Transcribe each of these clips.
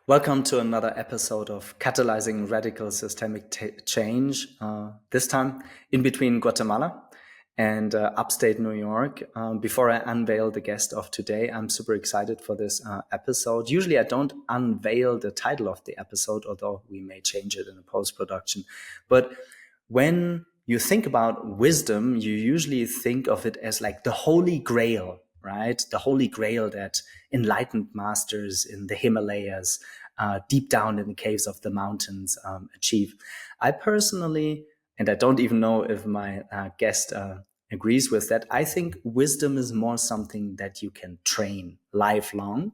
Welcome to another episode of Catalyzing Radical Systemic Change, this time in between Guatemala and upstate New York. Before I unveil the guest of today, I'm super excited for this episode. Usually I don't unveil the title of the episode, although we may change it in a post-production. But when you think about wisdom, you usually think of it as like the Holy Grail, right? The Holy Grail that enlightened masters in the Himalayas, deep down in the caves of the mountains, achieve. I personally, and I don't even know if my guest agrees with that, I think wisdom is more something that you can train lifelong.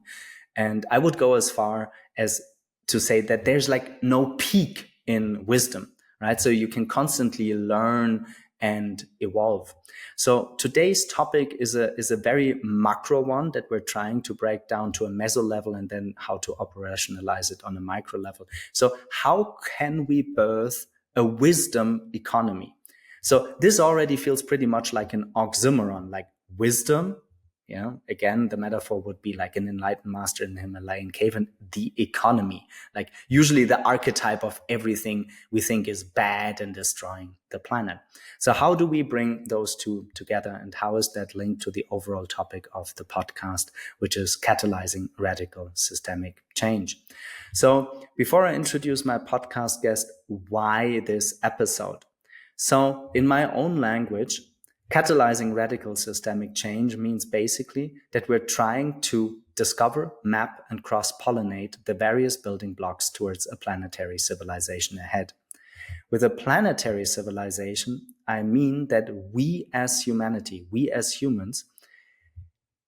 And I would go as far as to say that there's like no peak in wisdom, right? So you can constantly learn and evolve. So today's topic is a very macro one that we're trying to break down to a meso level and then how to operationalize it on a micro level. So how can we birth a wisdom economy? So this already feels pretty much like an oxymoron, like wisdom. Yeah, again, the metaphor would be like an enlightened master in the Himalayan cave, and the economy, like usually the archetype of everything we think is bad and destroying the planet. So how do we bring those two together, and how is that linked to the overall topic of the podcast, which is catalyzing radical systemic change? So before I introduce my podcast guest, why this episode? So in my own language, catalyzing radical systemic change means basically that we're trying to discover, map, and cross-pollinate the various building blocks towards a planetary civilization ahead. With a planetary civilization, I mean that we as humanity, we as humans,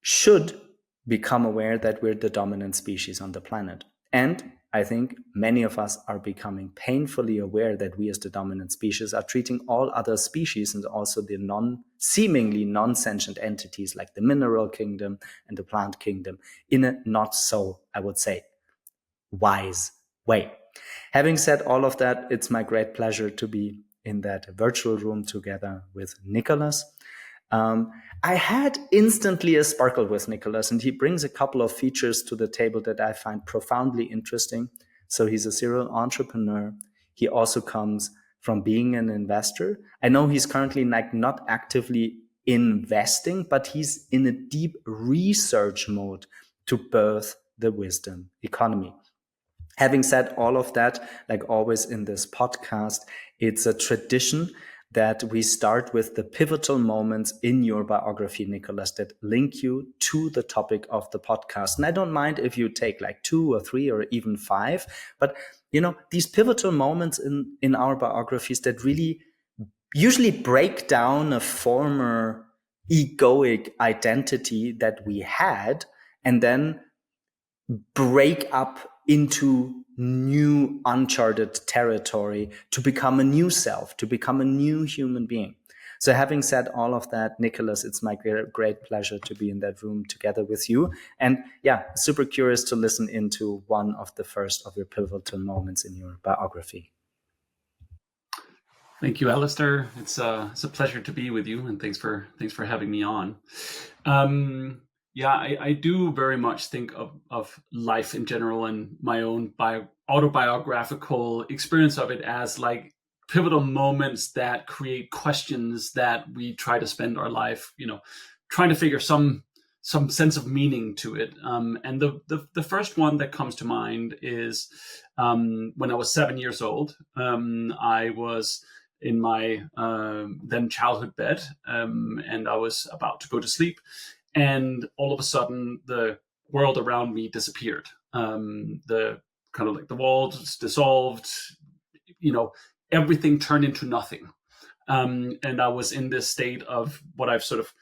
should become aware that we're the dominant species on the planet. And I think many of us are becoming painfully aware that we as the dominant species are treating all other species and also the seemingly non-sentient entities like the mineral kingdom and the plant kingdom in a not so, I would say, wise way. Having said all of that, it's my great pleasure to be in that virtual room together with Nicolas. I had instantly a sparkle with Nicolas, and he brings a couple of features to the table that I find profoundly interesting. So he's a serial entrepreneur. He also comes from being an investor. I know he's currently like not actively investing, but he's in a deep research mode to birth the wisdom economy. Having said all of that, like always in this podcast, it's a tradition that we start with the pivotal moments in your biography, Nicolas, that link you to the topic of the podcast. And I don't mind if you take like 2 or 3 or even 5, but you know, these pivotal moments in our biographies that really usually break down a former egoic identity that we had and then break up into new uncharted territory to become a new self, to become a new human being. So having said all of that, Nicolas, it's my great pleasure to be in that room together with you. And yeah, super curious to listen into one of the first of your pivotal moments in your biography. Thank you, Alistair. It's a pleasure to be with you, and thanks for having me on. I do very much think of life in general and my own autobiographical experience of it as like pivotal moments that create questions that we try to spend our life, trying to figure some sense of meaning to it. And the first one that comes to mind is when I was 7 years old. I was in my then childhood bed, and I was about to go to sleep. And all of a sudden, the world around me disappeared. The kind of like the walls dissolved, everything turned into nothing. And I was in this state of what I've sort of,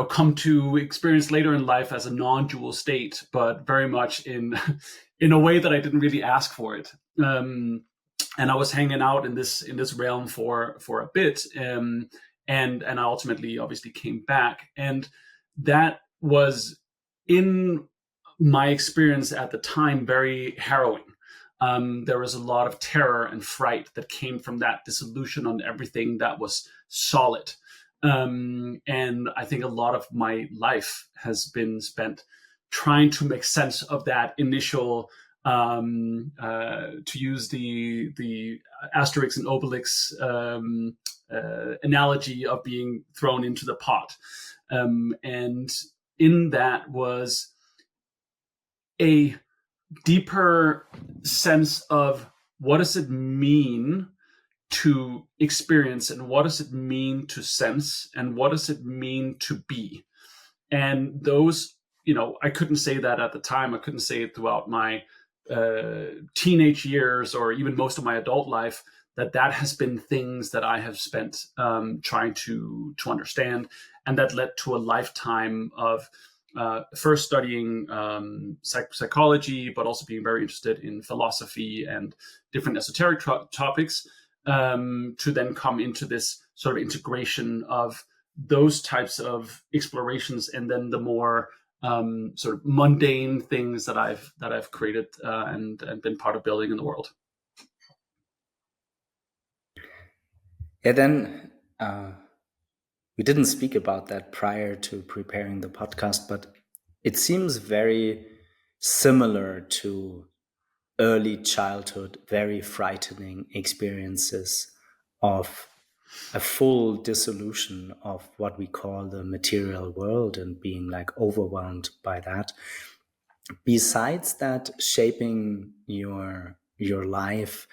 come to experience later in life as a non-dual state, but very much in a way that I didn't really ask for it. And I was hanging out in this realm for a bit, and I ultimately obviously came back, and that was, in my experience at the time, very harrowing. There was a lot of terror and fright that came from that dissolution on everything that was solid. And I think a lot of my life has been spent trying to make sense of that initial to use the Asterix and Obelix analogy of being thrown into the pot. And in that was a deeper sense of what does it mean to experience, and what does it mean to sense, and what does it mean to be. And those, I couldn't say that at the time. I couldn't say it throughout my teenage years or even most of my adult life, that has been things that I have spent trying to understand, and that led to a lifetime of first studying psychology, but also being very interested in philosophy and different esoteric topics, to then come into this sort of integration of those types of explorations, and then the more sort of mundane things that I've created and been part of building in the world. Yeah, then we didn't speak about that prior to preparing the podcast, but it seems very similar to early childhood, very frightening experiences of a full dissolution of what we call the material world and being like overwhelmed by that. Besides that shaping your life,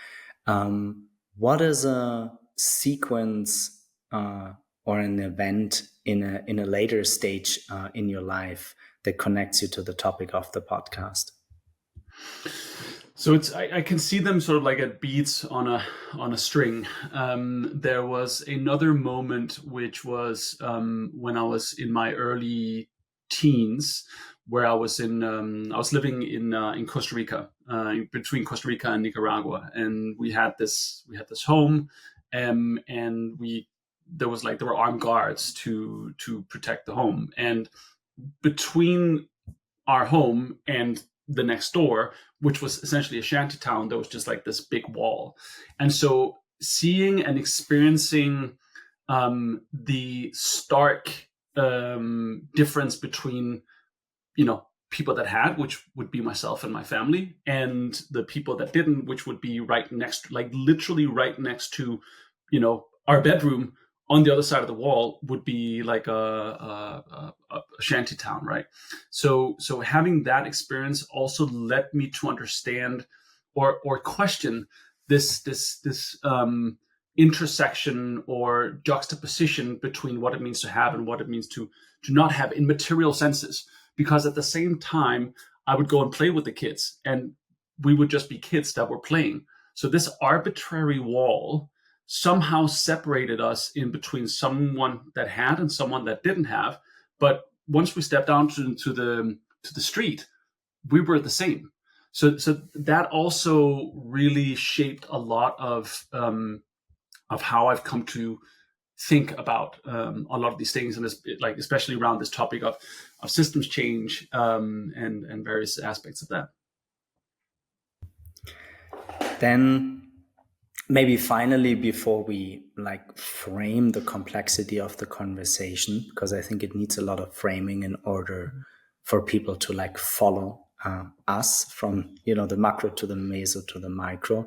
what is a sequence or an event in a later stage in your life that connects you to the topic of the podcast? So I can see them sort of like at beats on a string. There was another moment which was when I was in my early teens, where I was living in Costa Rica, between Costa Rica and Nicaragua, and we had this home, and there were armed guards to protect the home, and between our home and the next door, which was essentially a shanty town, there was just like this big wall. And so seeing and experiencing the stark difference between, people that had, which would be myself and my family, and the people that didn't, which would be right next, like literally right next to, our bedroom. On the other side of the wall would be like a shanty town, right? So having that experience also led me to understand or question this intersection or juxtaposition between what it means to have and what it means to not have in material senses. Because at the same time, I would go and play with the kids, and we would just be kids that were playing. So this arbitrary wall somehow separated us in between someone that had and someone that didn't have. But once we stepped down to the street, we were the same. So that also really shaped a lot of how I've come to think about a lot of these things, and like especially around this topic of systems change and various aspects of that. Then maybe finally, before we like frame the complexity of the conversation, because I think it needs a lot of framing in order for people to like follow us from, the macro to the meso to the micro.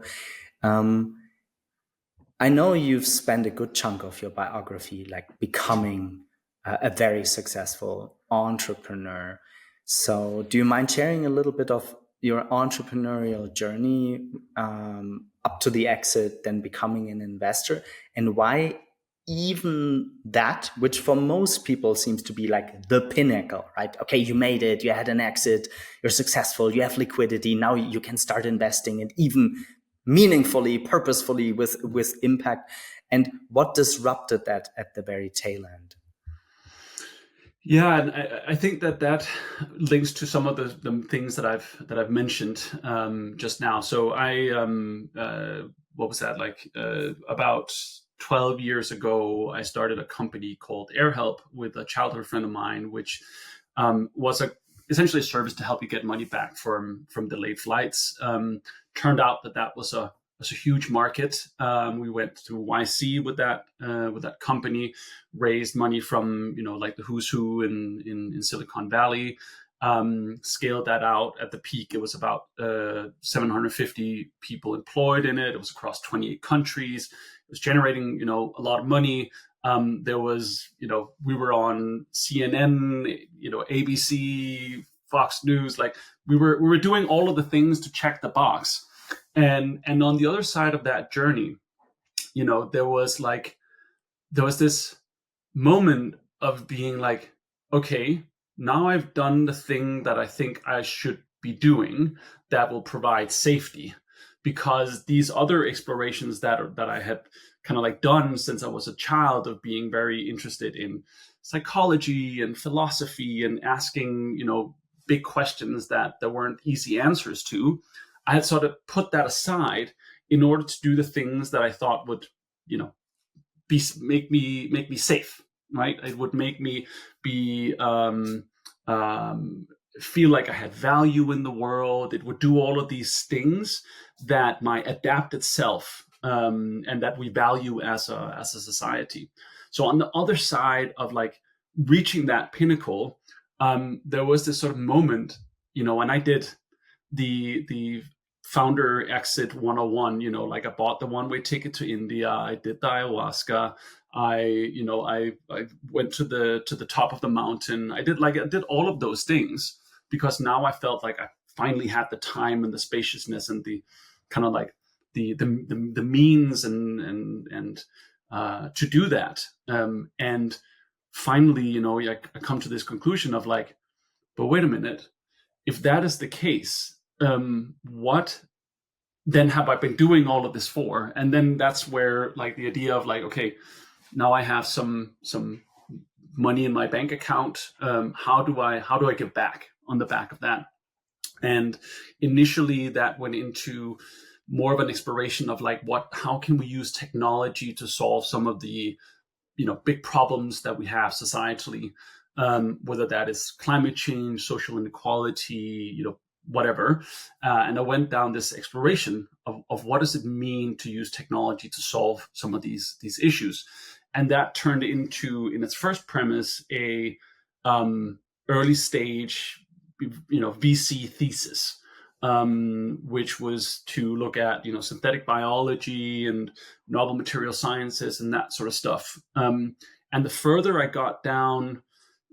I know you've spent a good chunk of your biography like becoming a very successful entrepreneur. So do you mind sharing a little bit of your entrepreneurial journey up to the exit, then becoming an investor, and why even that, which for most people seems to be like the pinnacle, right? Okay, you made it, you had an exit, you're successful, you have liquidity, now you can start investing and even meaningfully, purposefully with impact. And what disrupted that at the very tail end? Yeah, and I think that links to some of the things that I've mentioned just now. So I what was that, like about 12 years ago, I started a company called AirHelp with a childhood friend of mine, which was essentially a service to help you get money back from delayed flights. Turned out that was a huge market. We went to YC with that company, raised money from like the who's who in Silicon Valley, scaled that out. At the peak, it was about 750 people employed in it. It was across 28 countries. It was generating, a lot of money. There was, we were on CNN, ABC, Fox News. Like we were doing all of the things to check the box. And on the other side of that journey, there was this moment of being like, okay, now I've done the thing that I think I should be doing that will provide safety, because these other explorations that I had kind of like done since I was a child, of being very interested in psychology and philosophy and asking, big questions that there weren't easy answers to, I had sort of put that aside in order to do the things that I thought would, make me safe, right? It would make me be feel like I had value in the world. It would do all of these things that my adapted self and that we value as a society. So on the other side of like reaching that pinnacle, there was this sort of moment, and I did the founder exit 101, like I bought the one-way ticket to India, I did the ayahuasca, I went to the top of the mountain, I did all of those things, because now I felt like I finally had the time and the spaciousness and the kind of like the means and to do that. And finally, I come to this conclusion of like, but wait a minute, if that is the case, what then have I been doing all of this for? And then that's where like the idea of like, okay, now I have some money in my bank account. How do I give back on the back of that? And initially that went into more of an exploration of like, how can we use technology to solve some of the, big problems that we have societally, whether that is climate change, social inequality, whatever. And I went down this exploration of what does it mean to use technology to solve some of these issues. And that turned into, in its first premise, a early stage, VC thesis, which was to look at, synthetic biology and novel material sciences and that sort of stuff. And the further I got down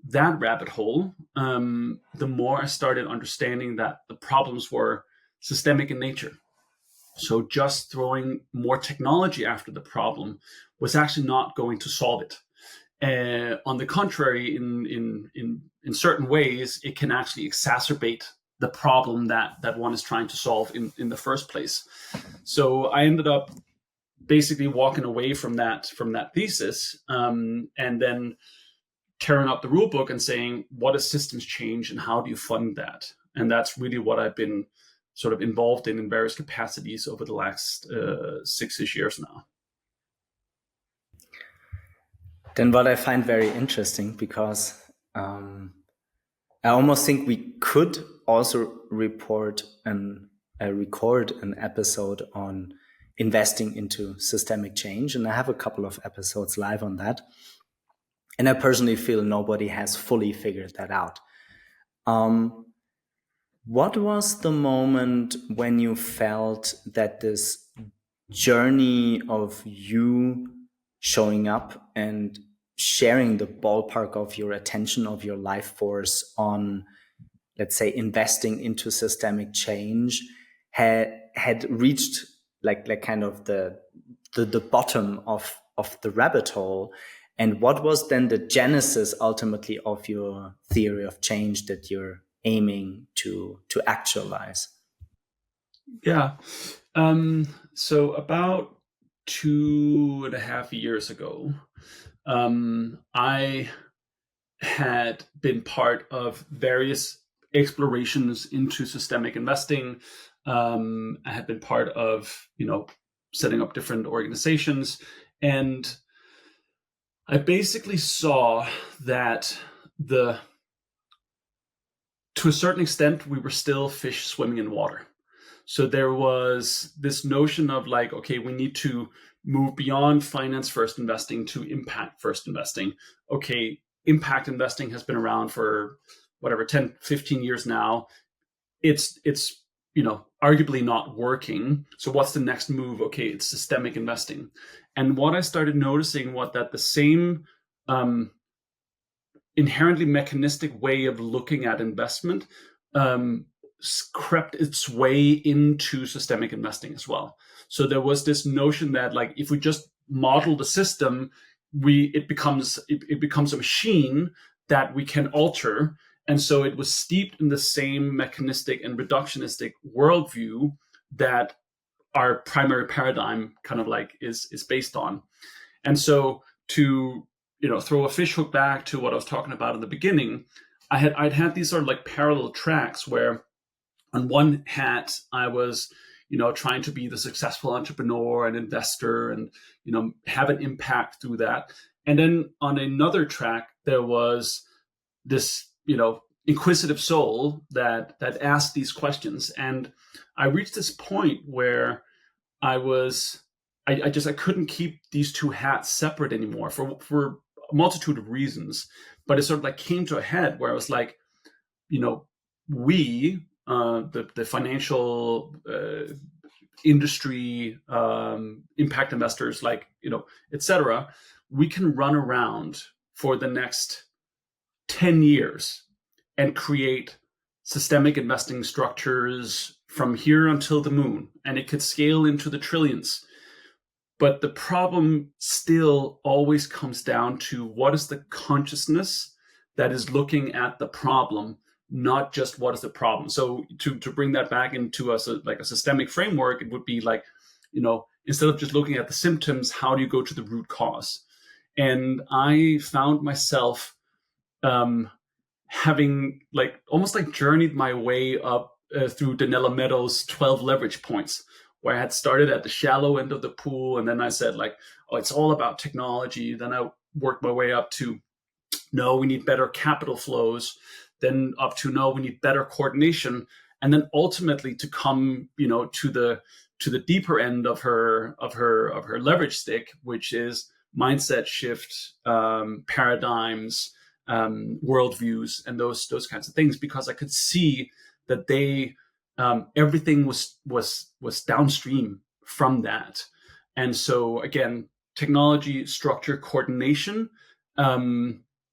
that rabbit hole, the more I started understanding that the problems were systemic in nature. So just throwing more technology after the problem was actually not going to solve it. On the contrary, in certain ways, it can actually exacerbate the problem that one is trying to solve in the first place. So I ended up basically walking away from that thesis, and then tearing up the rule book and saying, what is systems change and how do you fund that? And that's really what I've been sort of involved in various capacities over the last 6-ish years now. Then what I find very interesting, because I almost think we could also record an episode on investing into systemic change. And I have a couple of episodes live on that. And I personally feel nobody has fully figured that out. What was the moment when you felt that this journey of you showing up and sharing the ballpark of your attention, of your life force on, let's say, investing into systemic change had reached like kind of the bottom of the rabbit hole? And what was then the genesis ultimately of your theory of change that you're aiming to actualize? Yeah. So about 2.5 years ago, I had been part of various explorations into systemic investing. I had been part of, setting up different organizations, and I basically saw that to a certain extent, we were still fish swimming in water. So there was this notion of like, okay, we need to move beyond finance first investing to impact first investing. Okay, impact investing has been around for whatever 10, 15 years now, it's arguably not working. So what's the next move? Okay, it's systemic investing. And what I started noticing was that the same inherently mechanistic way of looking at investment crept its way into systemic investing as well. So there was this notion that, like, if we just model the system, it becomes a machine that we can alter. And so it was steeped in the same mechanistic and reductionistic worldview that our primary paradigm kind of like is based on. And so to throw a fishhook back to what I was talking about in the beginning, I'd had these sort of like parallel tracks where on one hat I was trying to be the successful entrepreneur and investor and have an impact through that. And then on another track there was this inquisitive soul that asked these questions. And I reached this point where I couldn't keep these two hats separate anymore for a multitude of reasons. But it sort of like came to a head where I was like, we, the financial industry, impact investors, like, etc., we can run around for the next 10 years and create systemic investing structures from here until the moon, and it could scale into the trillions. But the problem still always comes down to what is the consciousness that is looking at the problem, not just what is the problem. So to bring that back into a systemic framework, it would be like, instead of just looking at the symptoms, how do you go to the root cause? And I found myself having like almost like journeyed my way up through Danella Meadows' 12 leverage points, where I had started at the shallow end of the pool. And then I said, like, oh, it's all about technology. Then I worked my way up to, no, we need better capital flows. Then up to, no, we need better coordination. And then ultimately to come, to the deeper end of her leverage stick, which is mindset shift, paradigms, worldviews, and those kinds of things, because I could see that they everything was downstream from that. And so again, technology, structure, coordination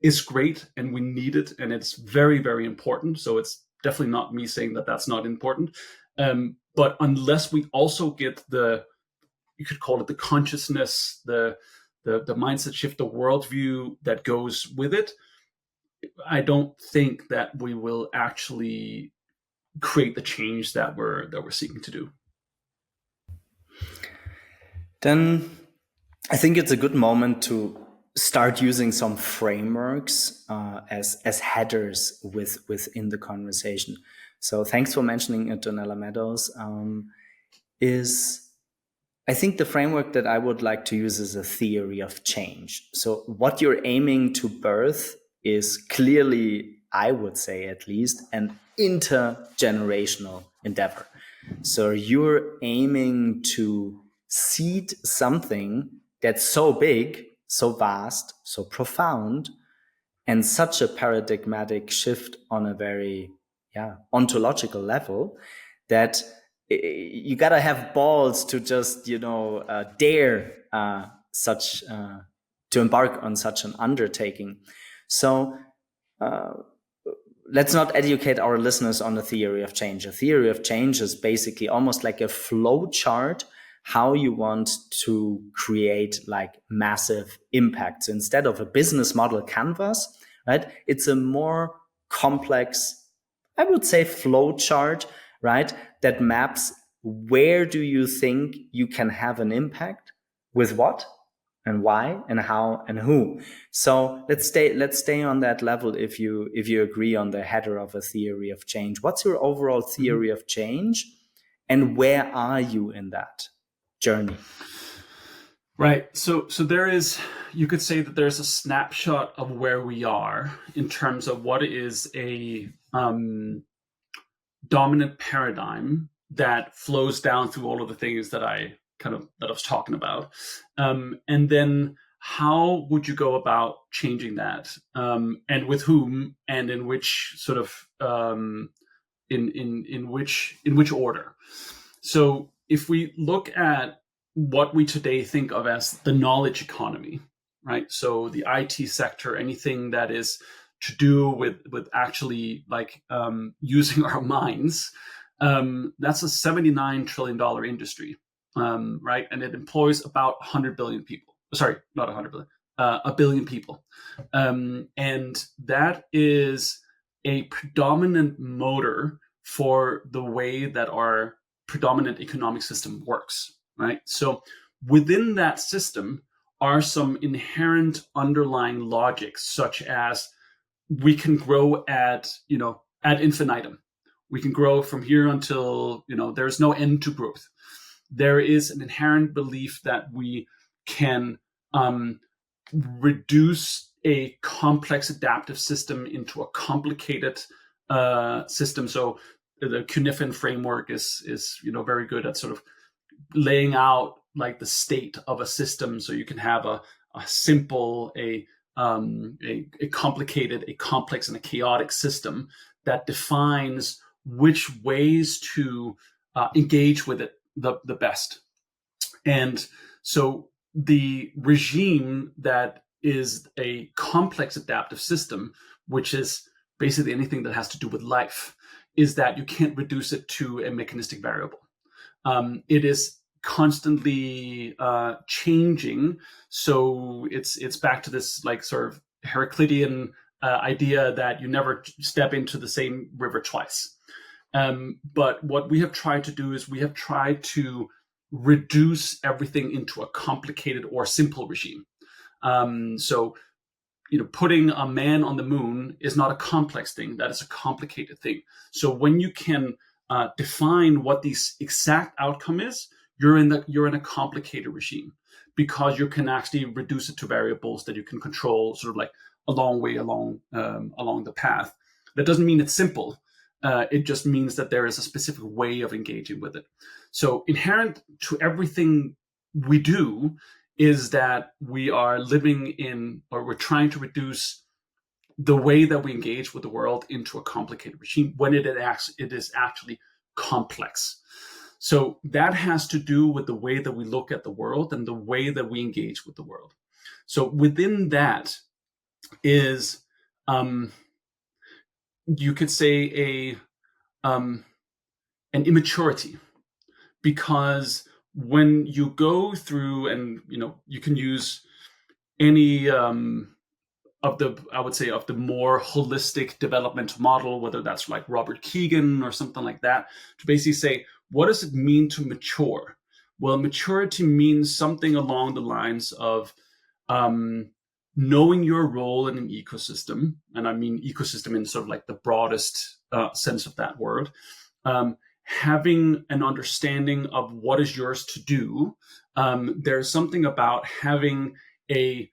is great, and we need it, and it's very, very important. So it's definitely not me saying that that's not important. But unless we also get you could call it the consciousness, the mindset shift, the worldview that goes with it, I don't think that we will actually create the change that we're seeking to do. Then I think it's a good moment to start using some frameworks as headers within the conversation. So thanks for mentioning Donella Meadows. I think the framework that I would like to use is a theory of change. So what you're aiming to birth is clearly, I would say at least, an intergenerational endeavor. So you're aiming to seed something that's so big, so vast, so profound, and such a paradigmatic shift on a very ontological level that you gotta have balls to just dare to embark on such an undertaking. So let's not educate our listeners on the theory of change. A theory of change is basically almost like a flow chart, how you want to create like massive impacts. Instead of a business model canvas, right? It's a more complex, I would say, flow chart, right? That maps where do you think you can have an impact with what and why and how and who. So let's stay on that level. If you agree on the header of a theory of change, what's your overall theory of change, and where are you in that journey? Right. So there is, you could say that there's a snapshot of where we are in terms of what is a dominant paradigm that flows down through all of the things that I was talking about. And then how would you go about changing that, and with whom, and in which sort of in which order? So if we look at what we today think of as the knowledge economy, right? So the IT sector, anything that is to do with actually like using our minds, that's a $79 trillion industry, right? And it employs about 100 billion people. Sorry, not 100 billion, a billion people. And that is a predominant motor for the way that our predominant economic system works, right? So within that system are some inherent underlying logics, such as we can grow at infinitum. We can grow from here until there's no end to growth. There is an inherent belief that we can reduce a complex adaptive system into a complicated system. So the Cuneiform framework is very good at sort of laying out like the state of a system. So you can have a simple, a complicated, a complex, and a chaotic system that defines which ways to engage with it the best. And so the regime that is a complex adaptive system, which is basically anything that has to do with life, is that you can't reduce it to a mechanistic variable. It is constantly changing. So it's back to this like sort of Heraclitean idea that you never step into the same river twice. But what we have tried to do is we have tried to reduce everything into a complicated or simple regime. So putting a man on the moon is not a complex thing. That is a complicated thing. So when you can define what the exact outcome is, you're in a complicated regime, because you can actually reduce it to variables that you can control, sort of like a long way along the path. That doesn't mean it's simple. It just means that there is a specific way of engaging with it. So inherent to everything we do is that we are living in, or we're trying to reduce the way that we engage with the world into a complicated regime when it is actually complex. So that has to do with the way that we look at the world and the way that we engage with the world. So within that is, you could say an immaturity, because when you go through, and you can use any of the more holistic developmental model, whether that's like Robert Keegan or something like that, to basically say, what does it mean to mature? Well, maturity means something along the lines of knowing your role in an ecosystem, and I mean ecosystem in sort of like the broadest sense of that word. Having an understanding of what is yours to do. There's something about having the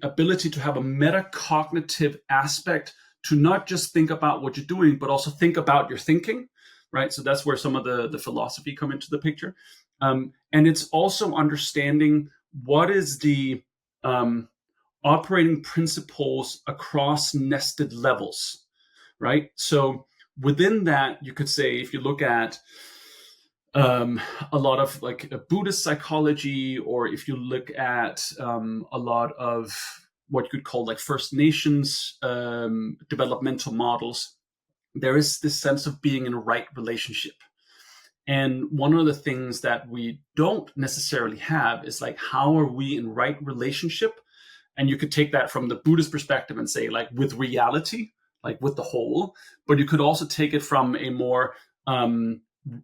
ability to have a metacognitive aspect, to not just think about what you're doing, but also think about your thinking, right? So that's where some of the philosophy come into the picture. And it's also understanding what is the operating principles across nested levels, right? So within that, you could say, if you look at a lot of like Buddhist psychology, or if you look at a lot of what you could call like First Nations developmental models, there is this sense of being in a right relationship. And one of the things that we don't necessarily have is like, how are we in right relationship? And you could take that from the Buddhist perspective and say, like, with reality, like with the whole, but you could also take it from a more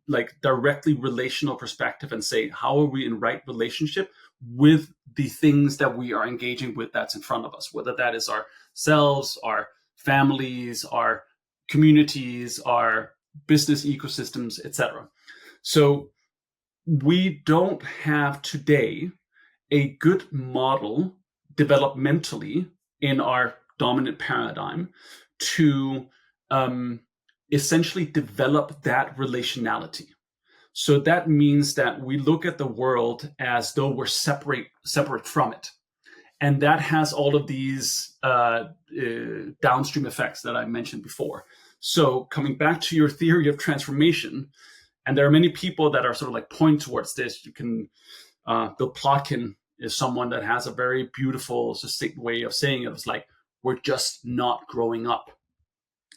like directly relational perspective and say, how are we in right relationship with the things that we are engaging with that's in front of us, whether that is ourselves, our families, our communities, our business ecosystems, etc. So we don't have today a good model developmentally in our dominant paradigm to essentially develop that relationality. So that means that we look at the world as though we're separate from it. And that has all of these downstream effects that I mentioned before. So coming back to your theory of transformation, and there are many people that are sort of like point towards this. You can, Bill Plotkin is someone that has a very beautiful, succinct way of saying it. It's like, we're just not growing up.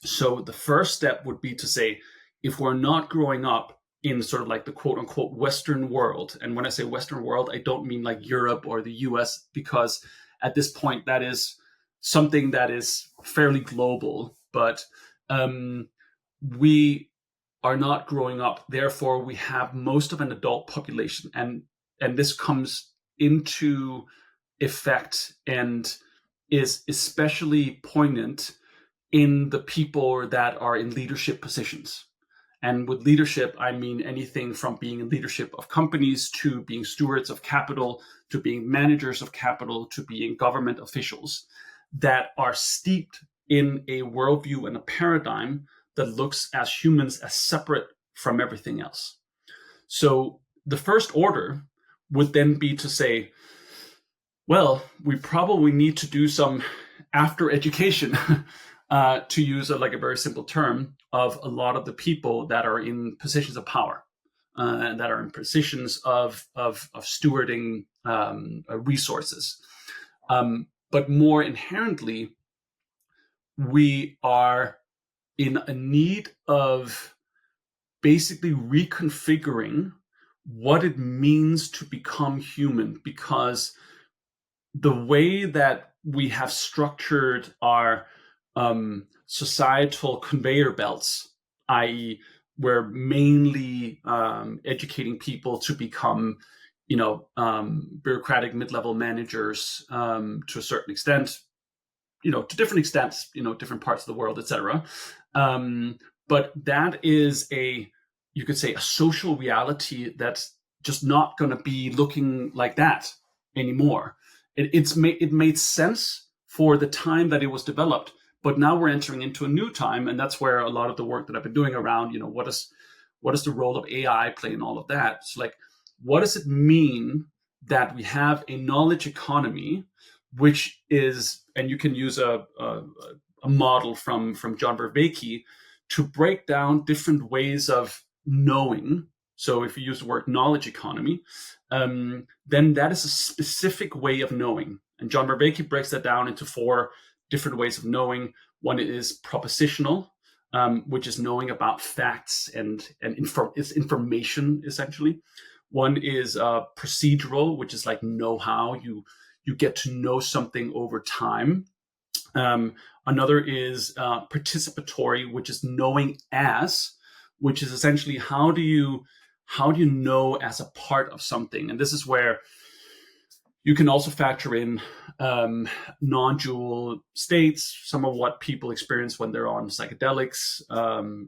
So the first step would be to say, if we're not growing up in sort of like the quote unquote Western world, and when I say Western world, I don't mean like Europe or the US, because at this point that is something that is fairly global, but we are not growing up. Therefore, we have most of an adult population, and this comes into effect and is especially poignant in the people that are in leadership positions. And with leadership, I mean anything from being in leadership of companies to being stewards of capital, to being managers of capital, to being government officials that are steeped in a worldview and a paradigm that looks as humans as separate from everything else. So the first order would then be to say, well, we probably need to do some after education, to use a very simple term, of a lot of the people that are in positions of power, and that are in positions of stewarding resources. But more inherently, we are in a need of basically reconfiguring what it means to become human, because the way that we have structured our societal conveyor belts, i.e., we're mainly educating people to become, bureaucratic mid-level managers to a certain extent, to different extents, different parts of the world, etc. But that is you could say, a social reality that's just not going to be looking like that anymore. It made sense for the time that it was developed, but now we're entering into a new time, and that's where a lot of the work that I've been doing around, what is the role of AI play in all of that? It's like, what does it mean that we have a knowledge economy, which is, and you can use a model from John Vervaeke to break down different ways of knowing. So if you use the word knowledge economy, then that is a specific way of knowing. And John Vervaeke breaks that down into 4 different ways of knowing. One is propositional, which is knowing about facts and it's information, essentially. One is procedural, which is like know-how. You get to know something over time. Another is participatory, which is knowing as, which is essentially how do you know as a part of something. And this is where you can also factor in non-dual states, some of what people experience when they're on psychedelics,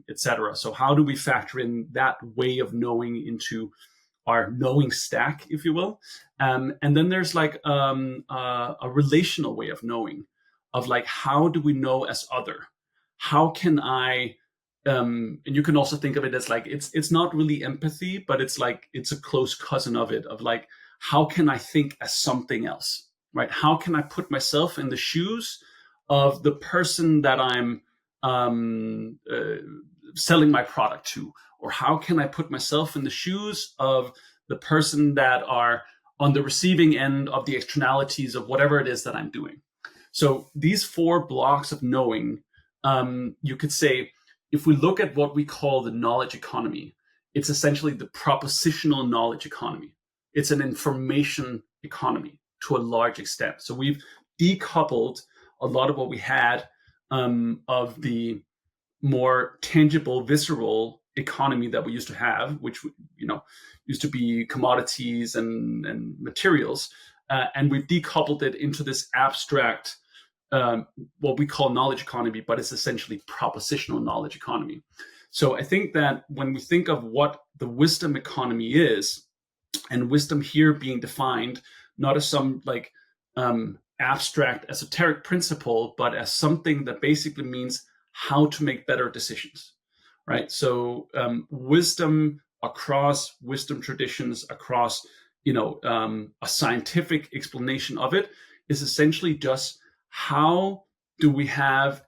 etc. So how do we factor in that way of knowing into our knowing stack, if you will? And then there's like a relational way of knowing, of like, how do we know as other? How can I, and you can also think of it as like, it's not really empathy, but it's like, it's a close cousin of it, of like, how can I think as something else, right? How can I put myself in the shoes of the person that I'm selling my product to? Or how can I put myself in the shoes of the person that are on the receiving end of the externalities of whatever it is that I'm doing? So these 4 blocks of knowing, you could say, if we look at what we call the knowledge economy, it's essentially the propositional knowledge economy. It's an information economy to a large extent. So we've decoupled a lot of what we had of the more tangible, visceral economy that we used to have, which used to be commodities and materials, and we've decoupled it into this abstract, what we call knowledge economy, but it's essentially propositional knowledge economy. So I think that when we think of what the wisdom economy is, and wisdom here being defined not as some like abstract esoteric principle, but as something that basically means how to make better decisions, right? So wisdom across wisdom traditions, across a scientific explanation of it, is essentially just how do we have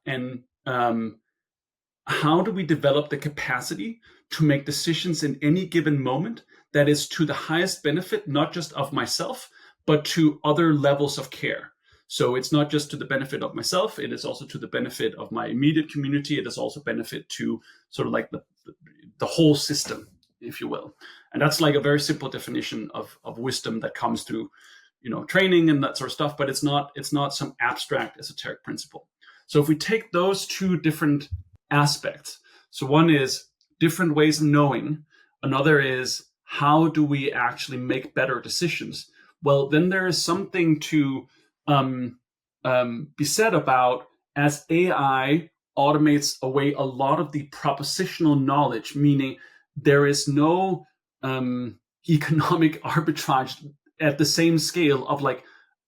how do we develop the capacity to make decisions in any given moment that is to the highest benefit, not just of myself, but to other levels of care. So it's not just to the benefit of myself, it is also to the benefit of my immediate community. It is also benefit to sort of like the whole system, if you will. And that's like a very simple definition of wisdom that comes through, training and that sort of stuff, but it's not some abstract esoteric principle. So if we take those two different aspects, so one is different ways of knowing, another is how do we actually make better decisions? Well, then there is something to be said about as AI automates away a lot of the propositional knowledge, meaning there is no economic arbitrage at the same scale of like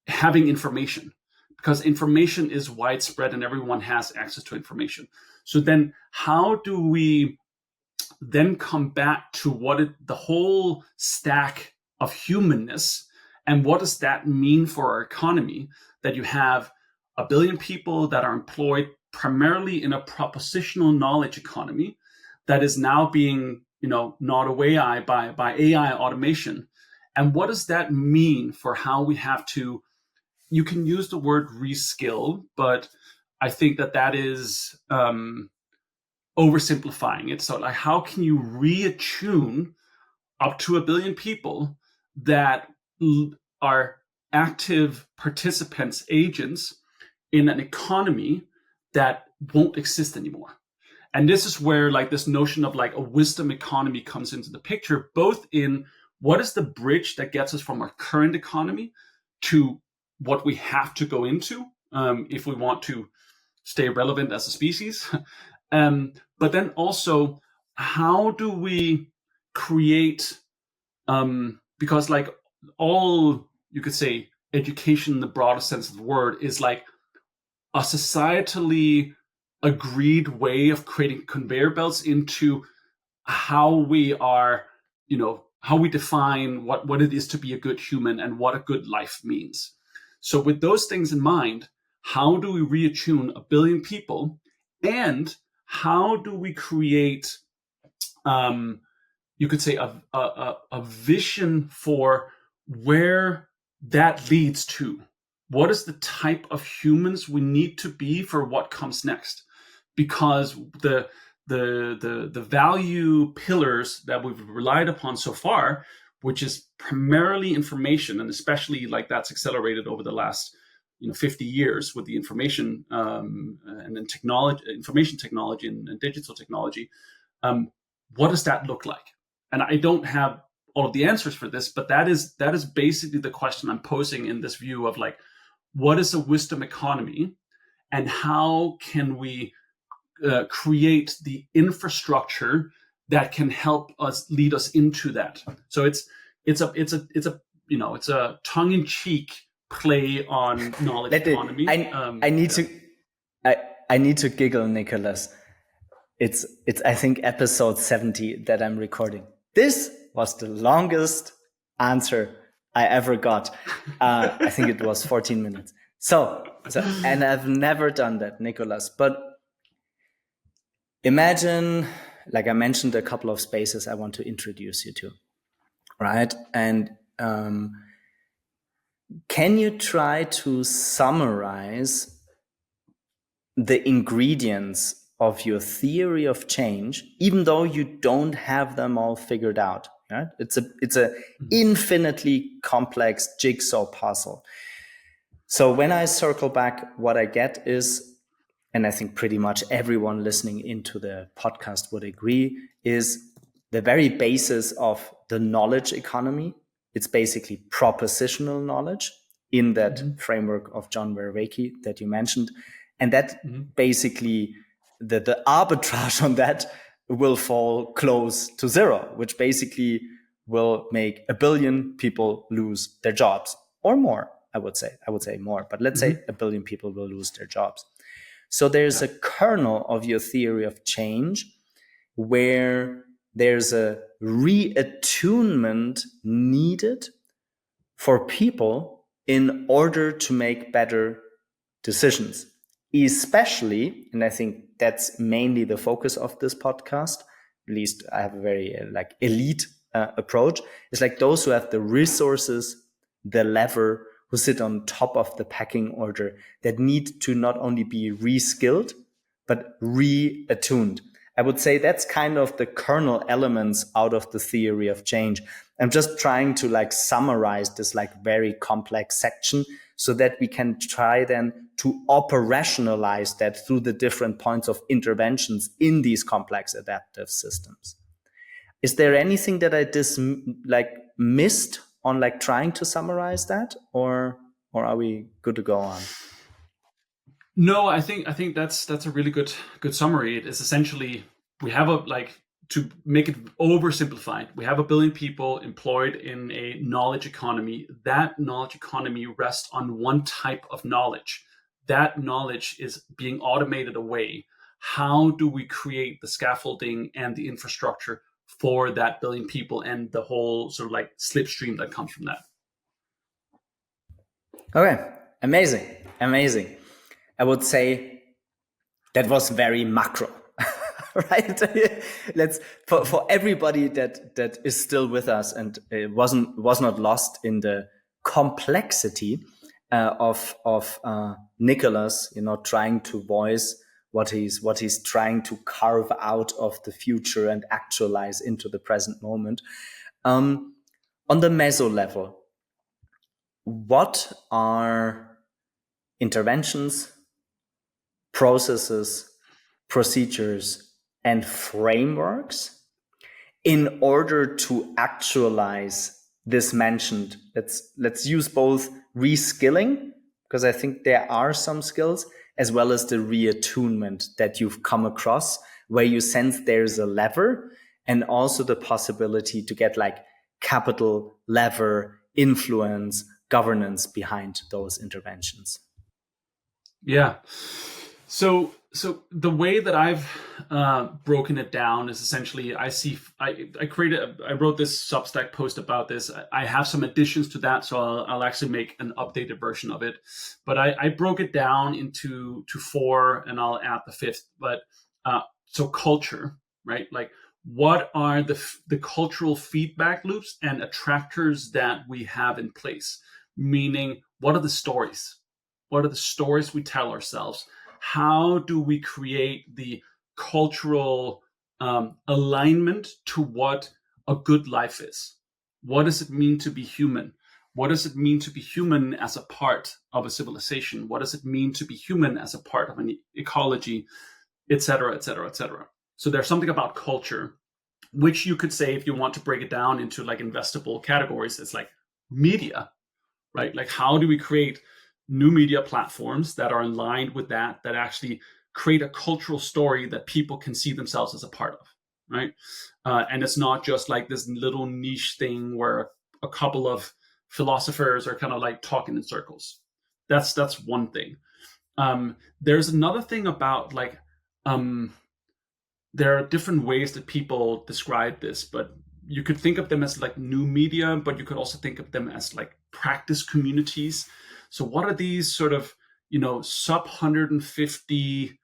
having information, because information is widespread and everyone has access to information. So then how do we then come back to the whole stack of humanness, and what does that mean for our economy, that you have 1 billion people that are employed primarily in a propositional knowledge economy that is now being gnawed away by AI automation? And what does that mean for how we have to, you can use the word reskill, but I think that is oversimplifying it. So like, how can you reattune up to 1 billion people that are active participants, agents in an economy that won't exist anymore? And this is where like this notion of like a wisdom economy comes into the picture, both in what is the bridge that gets us from our current economy to what we have to go into if we want to stay relevant as a species. But then also, how do we create, because like all, you could say, education in the broadest sense of the word is like a societally agreed way of creating conveyor belts into how we are, how we define what it is to be a good human and what a good life means. So with those things in mind, how do we reattune 1 billion people, and how do we create, you could say, a vision for where that leads to? What is the type of humans we need to be for what comes next? Because the value pillars that we've relied upon so far, which is primarily information, and especially like that's accelerated over the last 50 years with the information and then information technology and digital technology. What does that look like? And I don't have all of the answers for this, but that is basically the question I'm posing in this view of like, what is a wisdom economy, and how can we create the infrastructure that can help us lead us into that? So it's a tongue-in-cheek play on knowledge economy. I need to giggle, Nicolas. It's I think episode 70 that I'm recording. This was the longest answer I ever got. I think it was 14 minutes. So and I've never done that, Nicolas. But imagine, like I mentioned, a couple of spaces I want to introduce you to, right? And can you try to summarize the ingredients of your theory of change, even though you don't have them all figured out? Right? It's a infinitely complex jigsaw puzzle. So when I circle back, what I get is, and I think pretty much everyone listening into the podcast would agree, is the very basis of the knowledge economy. It's basically propositional knowledge in that framework of John Vervaeke that you mentioned. And that basically, the arbitrage on that will fall close to zero, which basically will make 1 billion people lose their jobs, or more. I would say more, but let's say 1 billion people will lose their jobs. So there's a kernel of your theory of change where there's a reattunement needed for people in order to make better decisions, especially, and I think that's mainly the focus of this podcast, at least I have a very elite approach, is like those who have the resources, the lever, who sit on top of the pecking order, that need to not only be re-skilled, but reattuned. I would say that's kind of the kernel elements out of the theory of change. I'm just trying to summarize this very complex section so that we can try then to operationalize that through the different points of interventions in these complex adaptive systems. Is there anything that I missed on trying to summarize that, or are we good to go on? No, I think that's a really good summary. It is essentially, we have to make it oversimplified, we have 1 billion people employed in a knowledge economy. That knowledge economy rests on one type of knowledge. That knowledge is being automated away. How do we create the scaffolding and the infrastructure for that 1 billion people and the whole sort of slipstream that comes from that? Okay, amazing. I would say that was very macro, right? For everybody that is still with us and was not lost in the complexity of Nicolas, trying to voice what he's trying to carve out of the future and actualize into the present moment. On the meso level, what are interventions, processes, procedures, and frameworks in order to actualize this mentioned? Let's use both reskilling, because I think there are some skills, as well as the reattunement that you've come across, where you sense there's a lever, and also the possibility to get capital, lever, influence, governance behind those interventions. Yeah. So the way that I've broken it down is essentially, I wrote this Substack post about this. I have some additions to that, so I'll actually make an updated version of it. But I broke it down into 4, and I'll add the 5th. But so culture, right? What are the cultural feedback loops and attractors that we have in place? Meaning, what are the stories? What are the stories we tell ourselves? How do we create the cultural alignment to what a good life is? What does it mean to be human? What does it mean to be human as a part of a civilization? What does it mean to be human as a part of an ecology, et cetera, et cetera, et cetera? So there's something about culture, which you could say, if you want to break it down into investable categories, it's media, right? How do we create new media platforms that are aligned with that actually create a cultural story that people can see themselves as a part of, right? And it's not just this little niche thing where a couple of philosophers are kind of talking in circles. That's one thing. There's another thing about there are different ways that people describe this, but you could think of them as new media, but you could also think of them as practice communities. So what are these sort of, sub 150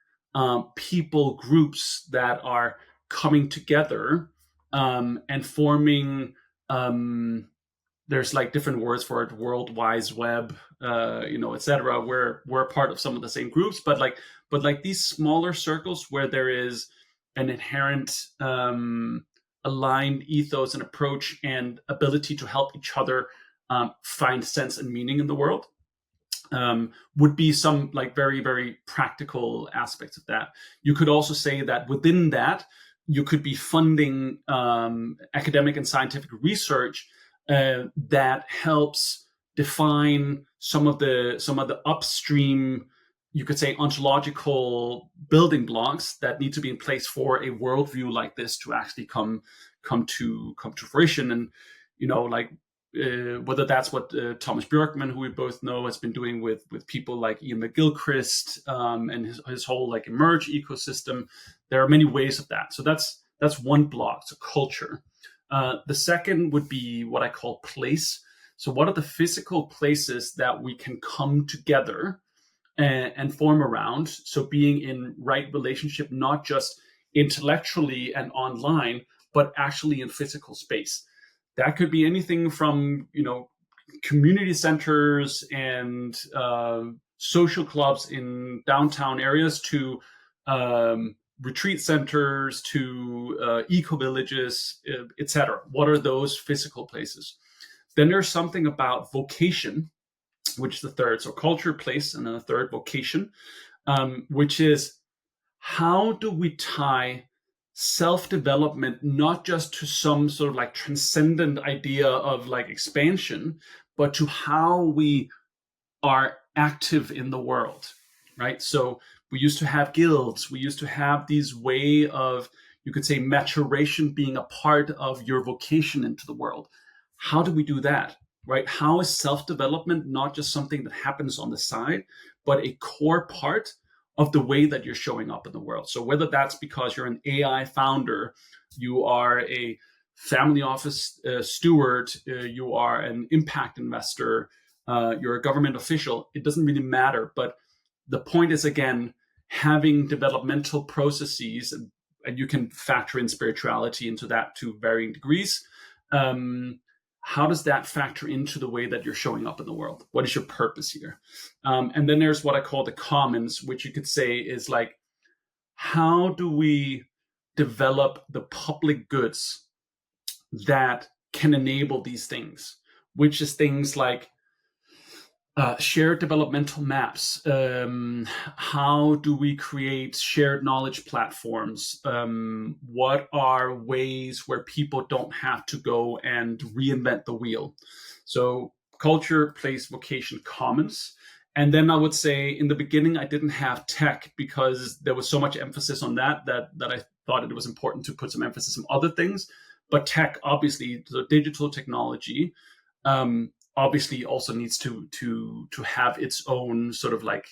people groups that are coming together and forming, there's different words for it, World Wide Web, et cetera. We're a part of some of the same groups, but these smaller circles where there is an inherent aligned ethos and approach and ability to help each other find sense and meaning in the world. Would be some very, very practical aspects of that. You could also say that within that, you could be funding academic and scientific research that helps define some of the upstream, you could say, ontological building blocks that need to be in place for a worldview like this to actually come to fruition. And whether that's what Thomas Bjorkman, who we both know, has been doing with people like Ian McGilchrist and his whole Emerge ecosystem. There are many ways of that. So that's That's one block, so culture. The second would be what I call place. So what are the physical places that we can come together and form around? So being in right relationship, not just intellectually and online, but actually in physical space. That could be anything from, community centers and social clubs in downtown areas to retreat centers to eco villages, etc. What are those physical places? Then there's something about vocation, which is the third. So culture, place, and then the third, vocation, which is how do we tie self-development not just to some sort of like transcendent idea of like expansion, but to how we are active in the world, right? So we used to have guilds. We used to have these way of, you could say, maturation being a part of your vocation into the world. How do we do that, right? How is self-development not just something that happens on the side, but a core part of the way that you're showing up in the world? So whether that's because you're an AI founder, you are a family office steward, you are an impact investor, you're a government official, it doesn't really matter. But the point is, again, having developmental processes, and you can factor in spirituality into that to varying degrees. How does that factor into the way that you're showing up in the world? What is your purpose here? And then there's what I call the commons, which you could say is like, how do we develop the public goods that can enable these things, which is things like shared developmental maps. How do we create shared knowledge platforms? What are ways where people don't have to go and reinvent the wheel? So culture, place, vocation, commons. And then I would say in the beginning, I didn't have tech because there was so much emphasis on that I thought it was important to put some emphasis on other things. But tech, obviously, the digital technology, obviously also needs to have its own sort of like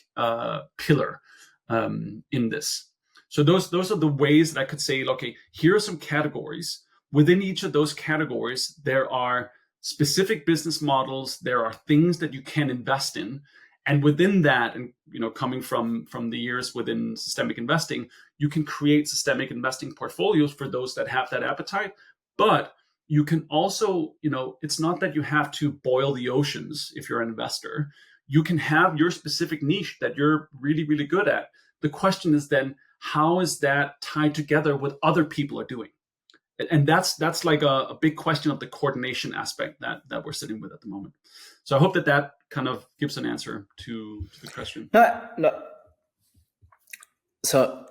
pillar in this. So those are the ways that I could say, okay, here are some categories. Within each of those categories, there are specific business models. There are things that you can invest in, and within that, and coming from the years within systemic investing, you can create systemic investing portfolios for those that have that appetite. But you can also, it's not that you have to boil the oceans if you're an investor. You can have your specific niche that you're really, really good at. The question is then, how is that tied together with other people are doing? And that's like a big question of the coordination aspect that we're sitting with at the moment. So I hope that kind of gives an answer to the question. No. So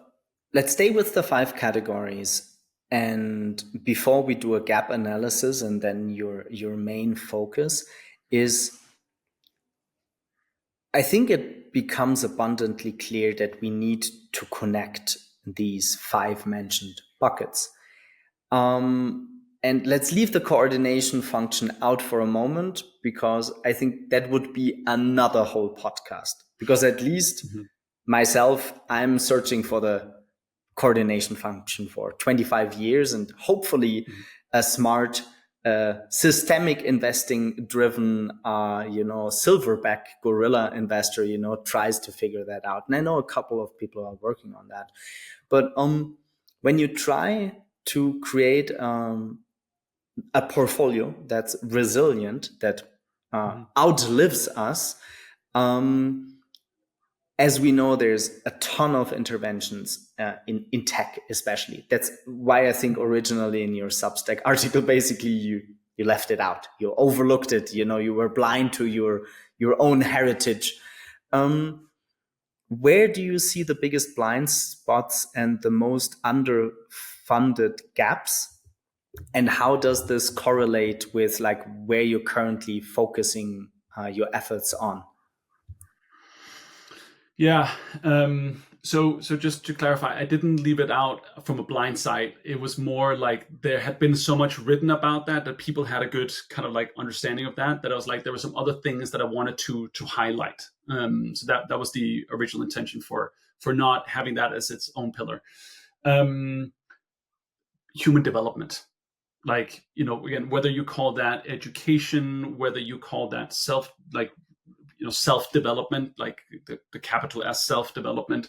let's stay with the 5 categories. And before we do a gap analysis, and then your main focus is, I think it becomes abundantly clear that we need to connect these 5 mentioned buckets. And let's leave the coordination function out for a moment, because I think that would be another whole podcast. Because at least myself, I'm searching for the coordination function for 25 years, and hopefully a smart, systemic investing driven, silverback gorilla investor, tries to figure that out. And I know a couple of people are working on that. But when you try to create a portfolio that's resilient, that outlives us, as we know, there's a ton of interventions in tech, especially. That's why I think originally in your Substack article, basically you left it out. You overlooked it. You were blind to your own heritage. Where do you see the biggest blind spots and the most underfunded gaps? And how does this correlate with like where you're currently focusing your efforts on? Yeah. So just to clarify, I didn't leave it out from a blind side. It was more like there had been so much written about that people had a good kind of like understanding of that I was like, there were some other things that I wanted to highlight. So that was the original intention for not having that as its own pillar. human development. Like, again, whether you call that education, whether you call that self development, like the capital S self development,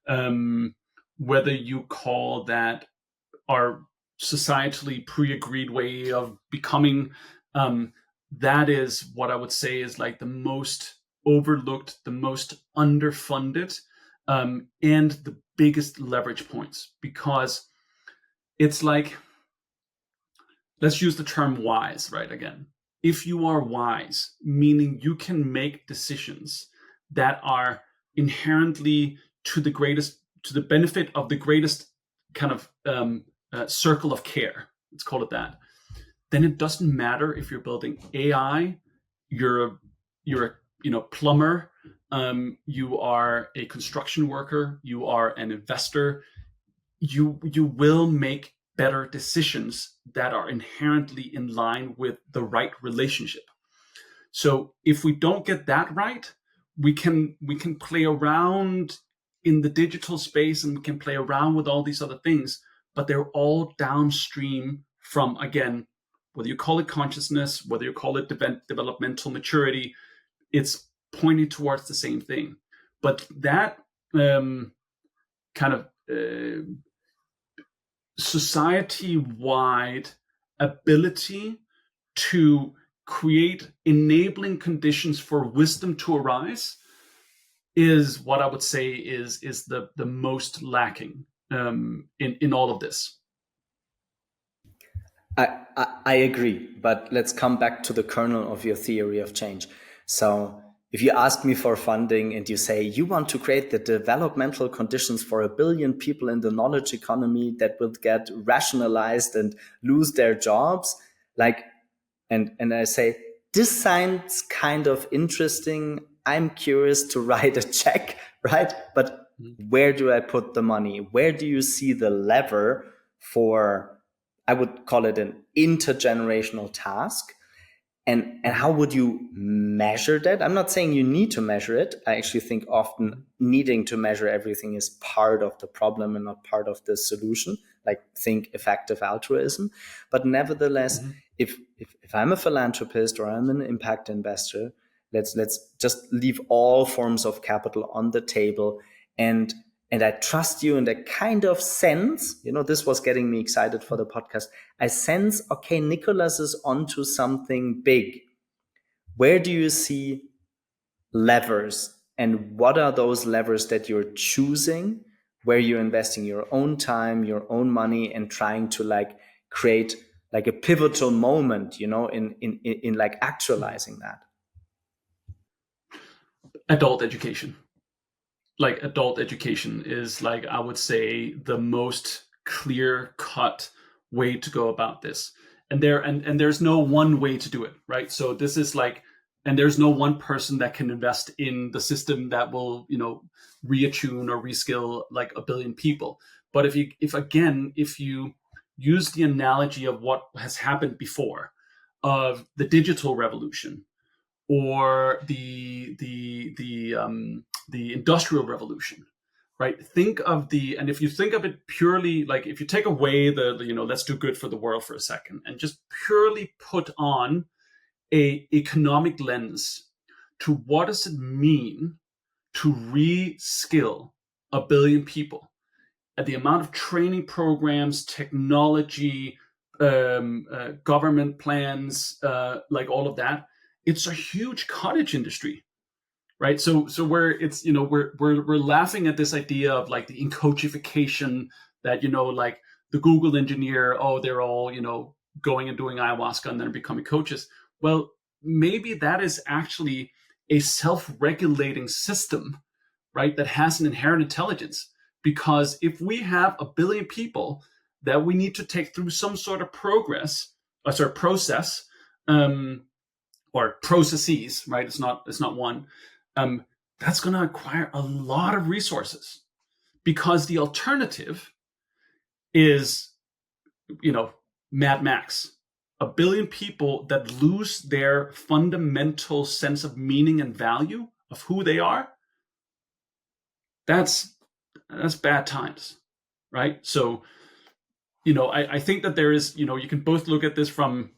whether you call that our societally pre-agreed way of becoming, that is what I would say is like the most overlooked, the most underfunded, and the biggest leverage points, because it's like, let's use the term wise, right? Again, if you are wise, meaning you can make decisions that are inherently to the benefit of the greatest kind of circle of care, let's call it that, then it doesn't matter if you're building AI, you're a plumber, you are a construction worker, you are an investor, you will make better decisions that are inherently in line with the right relationship. So if we don't get that right, we can play around in the digital space, and we can play around with all these other things, but they're all downstream from, again, whether you call it consciousness, whether you call it developmental maturity, it's pointing towards the same thing. But that kind of society-wide ability to create enabling conditions for wisdom to arise is what I would say is the most lacking in all of this. I agree, but let's come back to the kernel of your theory of change. So if you ask me for funding and you say you want to create the developmental conditions for 1 billion people in the knowledge economy that will get rationalized and lose their jobs, and I say, this sounds kind of interesting. I'm curious to write a check, right? But where do I put the money? Where do you see the lever for, I would call it an intergenerational task? And how would you measure that? I'm not saying you need to measure it. I actually think often needing to measure everything is part of the problem and not part of the solution. Like, think effective altruism. But nevertheless, if I'm a philanthropist or I'm an impact investor, let's just leave all forms of capital on the table, and I trust you in that kind of sense. This was getting me excited for the podcast. I sense, okay, Nicolas is onto something big. Where do you see levers, and what are those levers that you're choosing, where you're investing your own time, your own money, and trying to create a pivotal moment, in actualizing that? Adult education. Like, adult education is, I would say, the most clear cut way to go about this. And there's no one way to do it, right? So this is and there's no one person that can invest in the system that will, reattune or reskill 1 billion people. But if you use the analogy of what has happened before, of the digital revolution, or the industrial revolution, right? And if you think of it purely, if you take away the let's do good for the world for a second, and just purely put on a economic lens to what does it mean to re-skill 1 billion people, at the amount of training programs, technology, government plans, all of that, it's a huge cottage industry, right? So where it's, we're laughing at this idea of the encoachification, that the Google engineer, oh, they're all going and doing ayahuasca and then becoming coaches. Well, maybe that is actually a self-regulating system, right, that has an inherent intelligence. Because if we have 1 billion people that we need to take through some sort of process, or processes, right? It's not one. That's going to require a lot of resources, because the alternative is, Mad Max. 1 billion people that lose their fundamental sense of meaning and value of who they are. That's bad times, right? So, I think that there is, you can both look at this from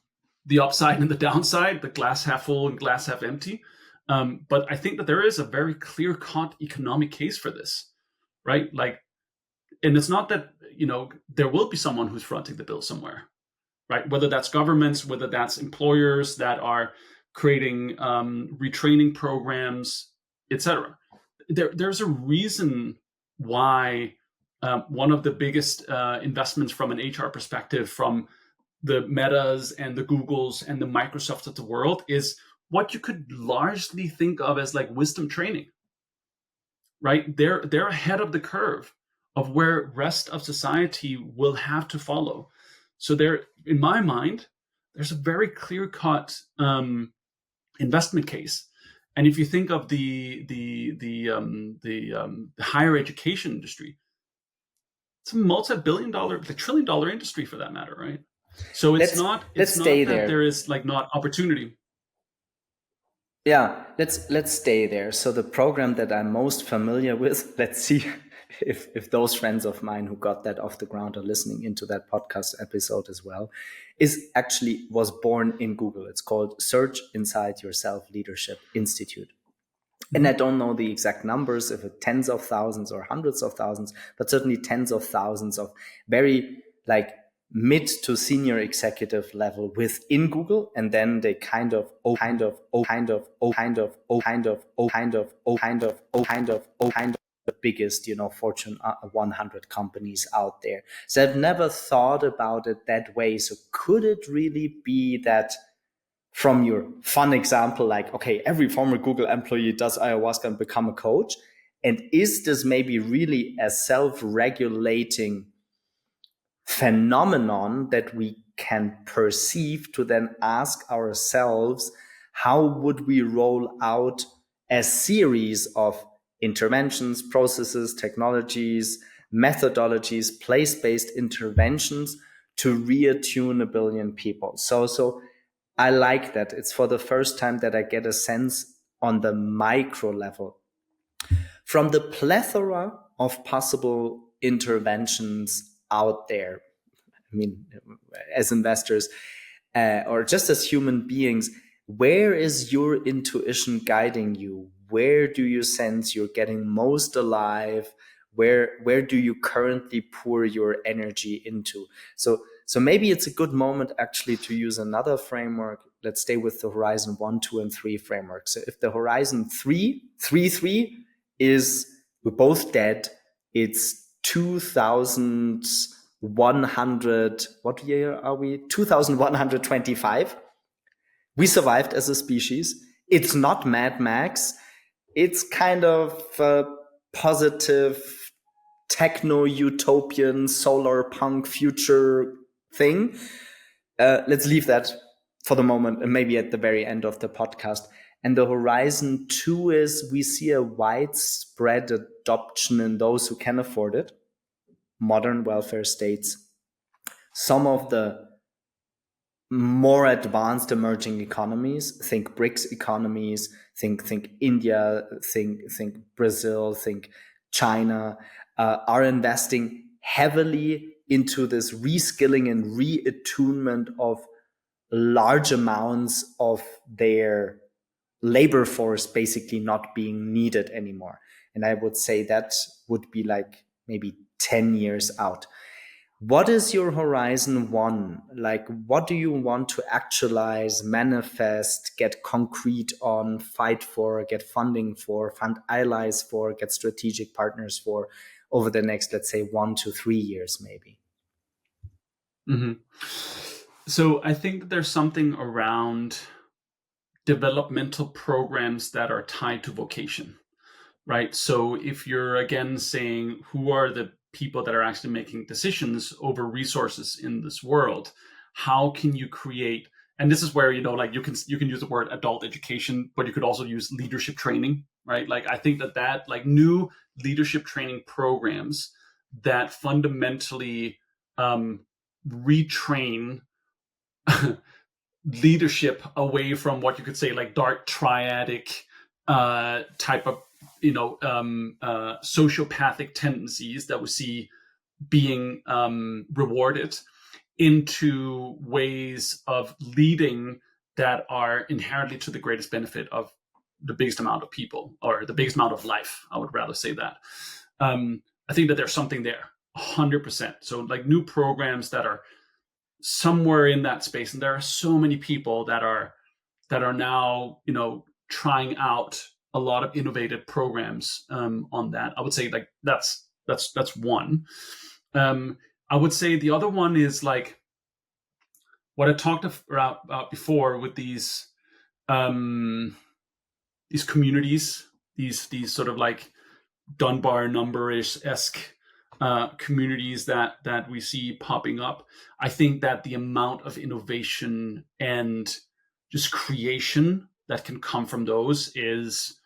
the upside and the downside, the glass half full and glass half empty. But I think that there is a very clear-cut economic case for this, right? Like, and it's not that, there will be someone who's fronting the bill somewhere, right? Whether that's governments, whether that's employers that are creating retraining programs, etc. There's a reason why one of the biggest investments from an HR perspective from the Metas and the Googles and the Microsofts of the world is what you could largely think of as like wisdom training, right? They're ahead of the curve of where rest of society will have to follow. So there, in my mind, there's a very clear-cut investment case. And if you think of the higher education industry, it's a multi-billion-dollar, the trillion-dollar industry for that matter, right? So it's not stay that there. there is like not opportunity. Yeah, let's stay there. So the program that I'm most familiar with, let's see if those friends of mine who got that off the ground are listening into that podcast episode as well, was born in Google. It's called Search Inside Yourself Leadership Institute. And I don't know the exact numbers, if it's tens of thousands or hundreds of thousands, but certainly tens of thousands of very like mid to senior executive level within Google. And then they the biggest, Fortune 100 companies out there. So I've never thought about it that way. So could it really be that from your fun example, like, okay, every former Google employee does ayahuasca and become a coach? And is this maybe really a self-regulating phenomenon that we can perceive to then ask ourselves, how would we roll out a series of interventions, processes, technologies, methodologies, place-based interventions to reattune a billion people? So I like that. It's for the first time that I get a sense on the micro level. From the plethora of possible interventions out there, I mean, as investors or just as human beings, where is your intuition guiding you? Where do you sense you're getting most alive? Where do you currently pour your energy into? So maybe it's a good moment actually to use another framework. Let's stay with the Horizon 1, 2, and 3 framework. So if the Horizon 3 is we're both dead, it's 2100, what year are we? 2125. We survived as a species. It's not Mad Max. It's kind of a positive techno-utopian solar punk future thing. Let's leave that for the moment and maybe at the very end of the podcast. And the Horizon 2 is we see a widespread adoption in those who can afford it. Modern welfare states. Some of the more advanced emerging economies, think BRICS economies, think India, think Brazil, think China, are investing heavily into this reskilling and reattunement of large amounts of their labor force basically not being needed anymore. And I would say that would be like maybe 10 years out. What is your Horizon 1? Like, what do you want to actualize, manifest, get concrete on, fight for, get funding for, fund allies for, get strategic partners for over the next, let's say, 1 to 3 years, maybe? Mm-hmm. So I think that there's something around developmental programs that are tied to vocation, right? So if you're again saying who are the people that are actually making decisions over resources in this world, how can you create, and this is where, like you can use the word adult education, but you could also use leadership training, right? Like I think that like new leadership training programs that fundamentally retrain leadership away from what you could say like dark triadic type of sociopathic tendencies that we see being rewarded into ways of leading that are inherently to the greatest benefit of the biggest amount of people, or the biggest amount of life. I would rather say that. I think that there's something there, 100%. So like new programs that are somewhere in that space, and there are so many people that are now, trying out a lot of innovative programs on that. I would say like that's one. I would say the other one is like what I talked about before with these communities, these sort of like Dunbar number-esque communities that we see popping up. I think that the amount of innovation and just creation that can come from those is,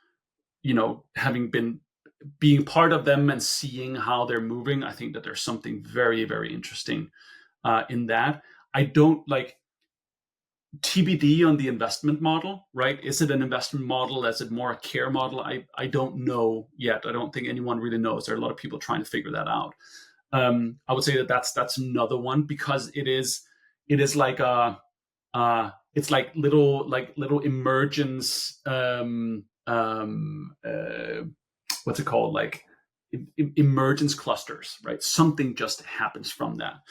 being part of them and seeing how they're moving, I think that there's something very, very interesting in that. I don't like TBD on the investment model, right? Is it an investment model? Is it more a care model? I don't know yet. I don't think anyone really knows. There are a lot of people trying to figure that out. I would say that that's another one, because it is like it's like little emergence. What's it called? Like emergence clusters, right? Something just happens from that.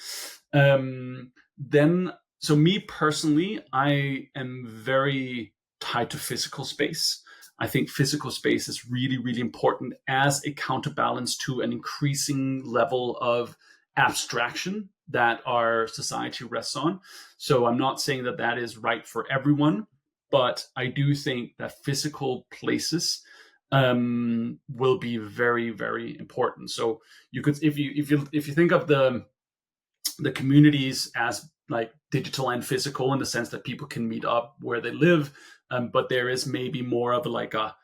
Then, so me personally, I am very tied to physical space. I think physical space is really, really important as a counterbalance to an increasing level of abstraction that our society rests on. So I'm not saying that that is right for everyone, but I do think that physical places will be very, very important. So you could, if you think of the communities as like digital and physical, in the sense that people can meet up where they live, but there is maybe more of a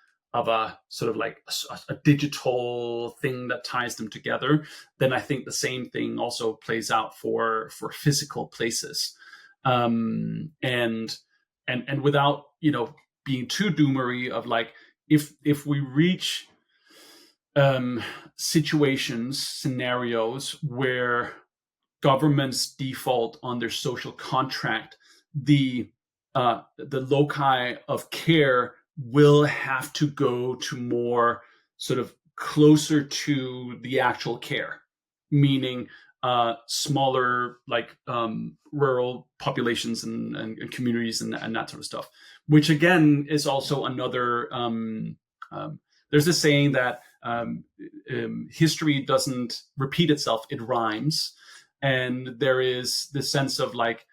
sort of like a digital thing that ties them together, then I think the same thing also plays out for physical places. And without being too doomery of like, if we reach scenarios where governments default on their social contract, the loci of care will have to go to more sort of closer to the actual care, meaning smaller, like rural populations and communities and that sort of stuff. Which again is also another. There's this saying that history doesn't repeat itself; it rhymes. And there is this sense of like,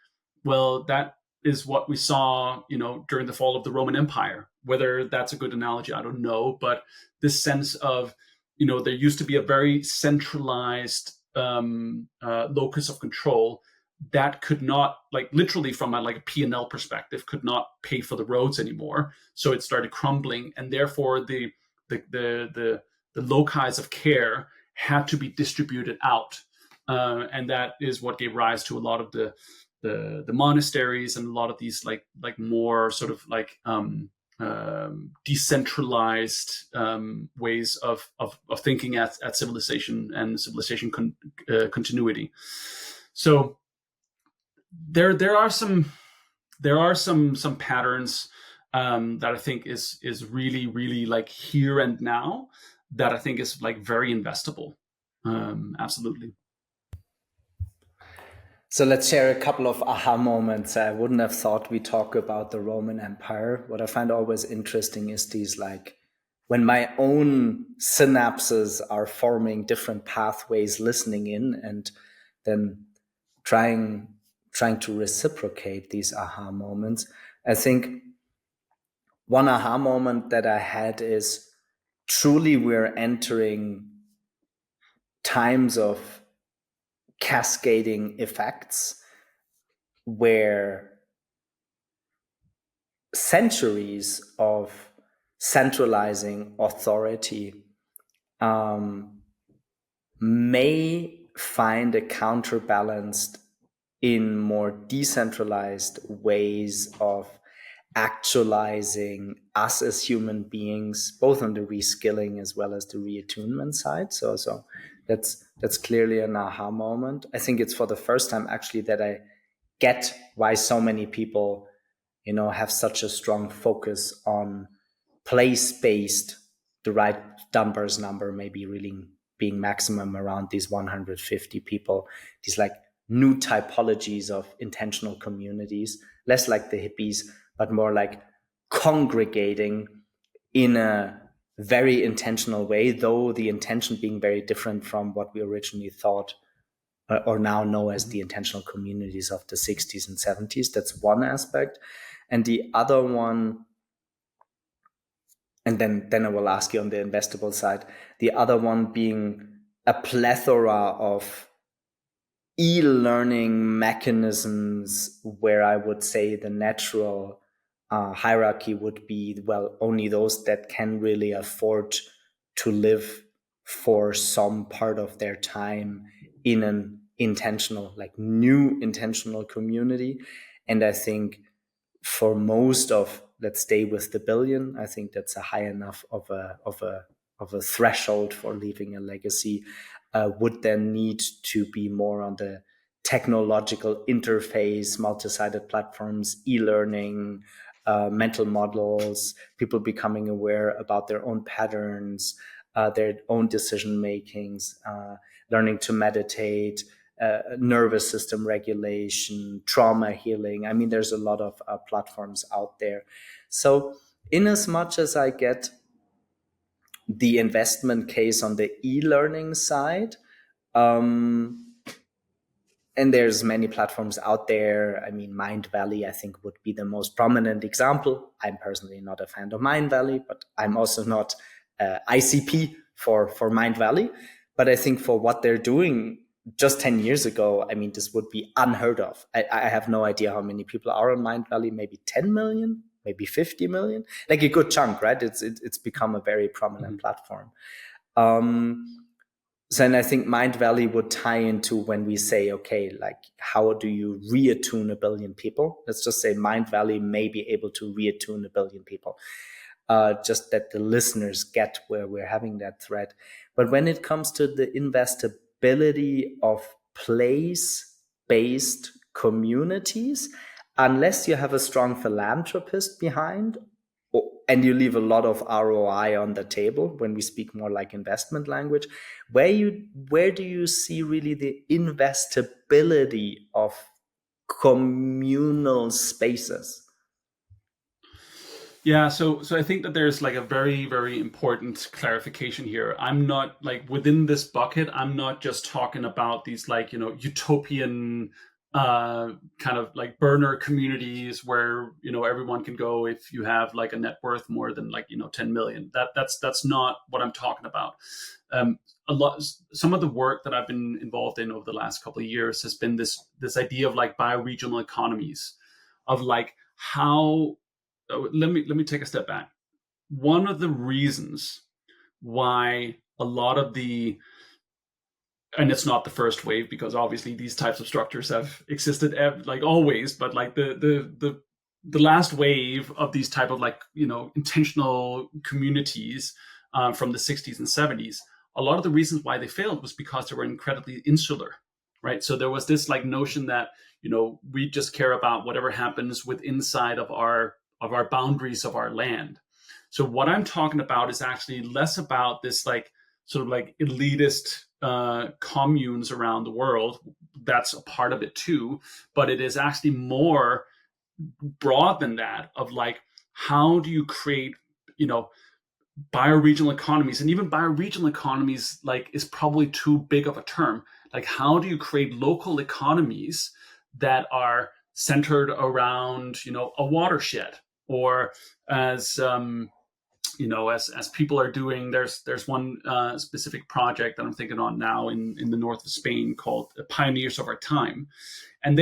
well, that is what we saw, during the fall of the Roman Empire. Whether that's a good analogy, I don't know. But this sense of, there used to be a very centralized locus of control that could not, like literally from a P&L perspective, could not pay for the roads anymore. So it started crumbling, and therefore the loci of care had to be distributed out. And that is what gave rise to a lot of the monasteries and a lot of these like more sort of like decentralized ways of thinking at civilization and civilization continuity. So there are some patterns that I think is really, really like here and now, that I think is like very investable. Absolutely. So let's share a couple of aha moments. I wouldn't have thought we talk about the Roman Empire. What I find always interesting is these, like, when my own synapses are forming different pathways, listening in, and then trying to reciprocate these aha moments. I think one aha moment that I had is, truly we're entering times of cascading effects where centuries of centralizing authority may find a counterbalanced in more decentralized ways of actualizing us as human beings, both on the reskilling as well as the reattunement side. So that's That's clearly an aha moment. I think it's for the first time actually that I get why so many people, have such a strong focus on place-based, the right numbers number maybe really being maximum around these 150 people, these like new typologies of intentional communities, less like the hippies, but more like congregating in a very intentional way, though the intention being very different from what we originally thought or now know as the intentional communities of the 60s and 70s. That's one aspect. And the other one, and then I will ask you on the investable side, the other one being a plethora of e-learning mechanisms where I would say the natural hierarchy would be, well, only those that can really afford to live for some part of their time in an intentional, like new intentional community. And I think for most of, let's stay with the billion, I think that's a high enough of a threshold for leaving a legacy. Would then need to be more on the technological interface, multi-sided platforms, e-learning, mental models, people becoming aware about their own patterns, their own decision makings, learning to meditate, nervous system regulation, trauma healing. I mean, there's a lot of platforms out there. So in as much as I get the investment case on the e-learning side, and there's many platforms out there. I mean, Mind Valley, I think, would be the most prominent example. I'm personally not a fan of Mind Valley, but I'm also not ICP for Mind Valley. But I think for what they're doing just 10 years ago, I mean, this would be unheard of. I have no idea how many people are on Mind Valley, maybe 10 million, maybe 50 million, like a good chunk, right? It's become a very prominent platform. So then I think Mind Valley would tie into when we say, okay, like how do you reattune a billion people? Let's just say Mind Valley may be able to reattune a billion people. Just that the listeners get where we're having that thread. But when it comes to the investability of place-based communities, unless you have a strong philanthropist behind, and you leave a lot of ROI on the table when we speak more like investment language, where do you see really the investability of communal spaces? Yeah, so I think that there's like a very, very important clarification here. I'm not like within this bucket, I'm not just talking about these like, utopian kind of like burner communities where, everyone can go if you have like a net worth more than like, 10 million. That's not what I'm talking about. Some of the work that I've been involved in over the last couple of years has been this idea of like bioregional economies, of like how let me take a step back. One of the reasons why a lot of the, and it's not the first wave because obviously these types of structures have existed like always, but like the last wave of these type of like intentional communities from the 60s and 70s, a lot of the reasons why they failed was because they were incredibly insular, right? So there was this like notion that we just care about whatever happens with inside of our boundaries of our land. So what I'm talking about is actually less about this like sort of like elitist communes around the world. That's a part of it too, but it is actually more broad than that, of like how do you create bioregional economies. And even bioregional economies like is probably too big of a term. Like how do you create local economies that are centered around a watershed, or as as people are doing. There's one specific project that I'm thinking on now in the north of Spain called Pioneers of Our Time, and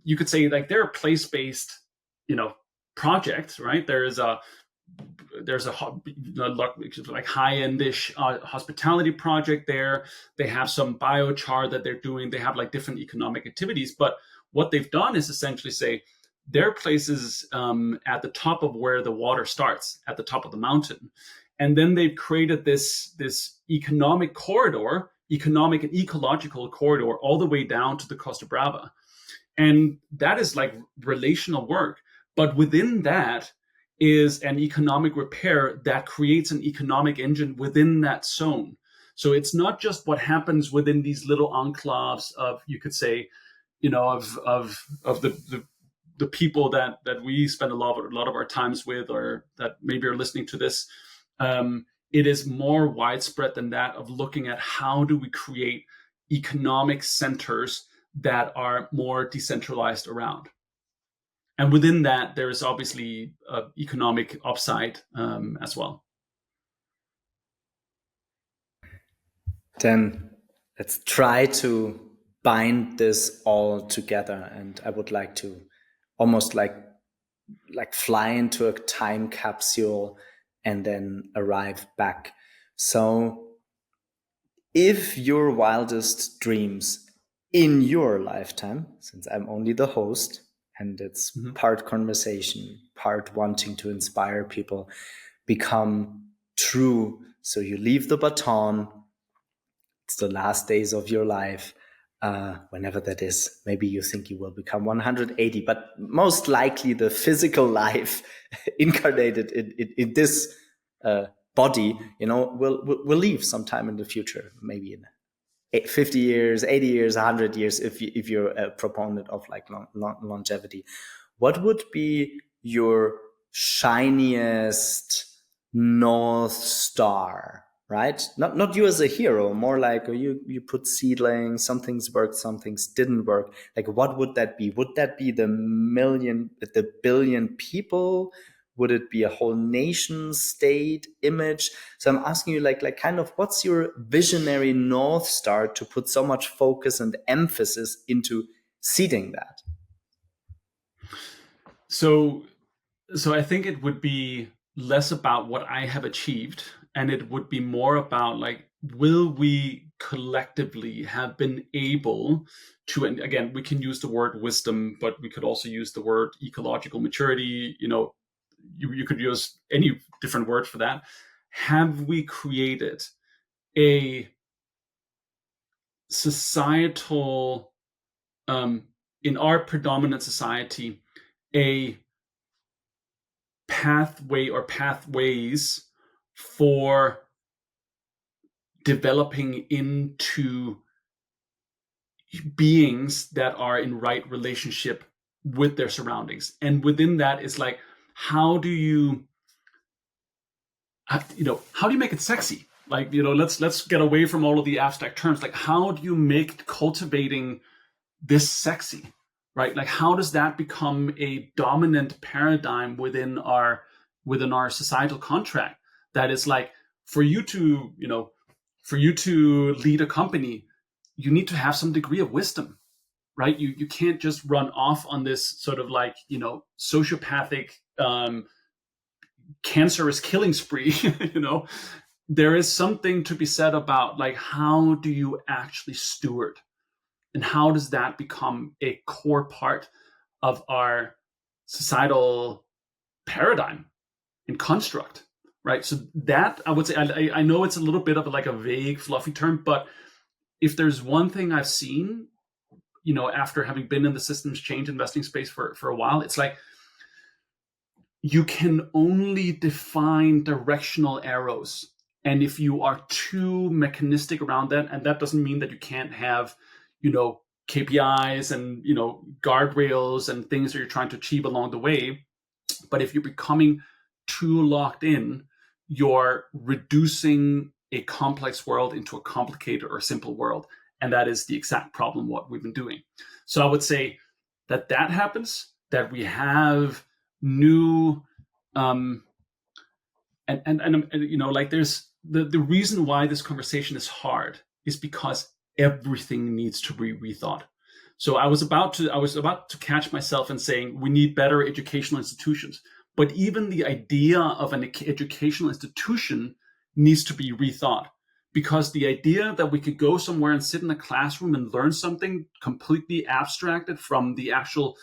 you could say like they're a place-based project, right? There's a like high-endish hospitality project there. They have some biochar that they're doing. They have like different economic activities, but what they've done is essentially say there are places at the top of where the water starts, at the top of the mountain. And then they've created this economic corridor economic and ecological corridor all the way down to the Costa Brava. And that is like relational work. But within that is an economic repair that creates an economic engine within that zone. So it's not just what happens within these little enclaves of, you could say, of the people that we spend a lot of our times with, or that maybe are listening to this. It is more widespread than that, of looking at how do we create economic centers that are more decentralized around. And within that, there is obviously economic upside as well. Then let's try to bind this all together. And I would like to almost like fly into a time capsule and then arrive back. So if your wildest dreams in your lifetime, since I'm only the host and it's part conversation, part wanting to inspire people, become true. So you leave the baton, it's the last days of your life, whenever that is. Maybe you think you will become 180, but most likely the physical life incarnated in this body, will leave sometime in the future, maybe in 50 years, 80 years, 100 years, if you're a proponent of like longevity. What would be your shiniest North Star? Right? Not you as a hero, more like you put seedlings, some things worked, some things didn't work. Like, what would that be? Would that be the billion people? Would it be a whole nation state image? So I'm asking you like kind of what's your visionary North Star to put so much focus and emphasis into seeding that? So I think it would be less about what I have achieved, and it would be more about like, will we collectively have been able to, and again, we can use the word wisdom, but we could also use the word ecological maturity, you could use any different word for that. Have we created a societal, in our predominant society, a pathway or pathways for developing into beings that are in right relationship with their surroundings? And within that is like, how do you make it sexy? Like, let's get away from all of the abstract terms. Like, how do you make cultivating this sexy, right? Like, how does that become a dominant paradigm within our societal contract? That is like, for you to lead a company, you need to have some degree of wisdom, right? You can't just run off on this sort of like, sociopathic, cancerous killing spree. There is something to be said about like, how do you actually steward, and how does that become a core part of our societal paradigm and construct, right? So that, I would say, I know it's a little bit of like a vague, fluffy term, but if there's one thing I've seen, after having been in the systems change investing space for a while, it's like, you can only define directional arrows. And if you are too mechanistic around that, and that doesn't mean that you can't have, KPIs and, guardrails and things that you're trying to achieve along the way. But if you're becoming too locked in, you're reducing a complex world into a complicated or simple world. And that is the exact problem what we've been doing. So I would say that happens, that we have new like, there's the reason why this conversation is hard is because everything needs to be rethought. So I was about to catch myself in saying we need better educational institutions, but even the idea of an educational institution needs to be rethought, because the idea that we could go somewhere and sit in a classroom and learn something completely abstracted from the actual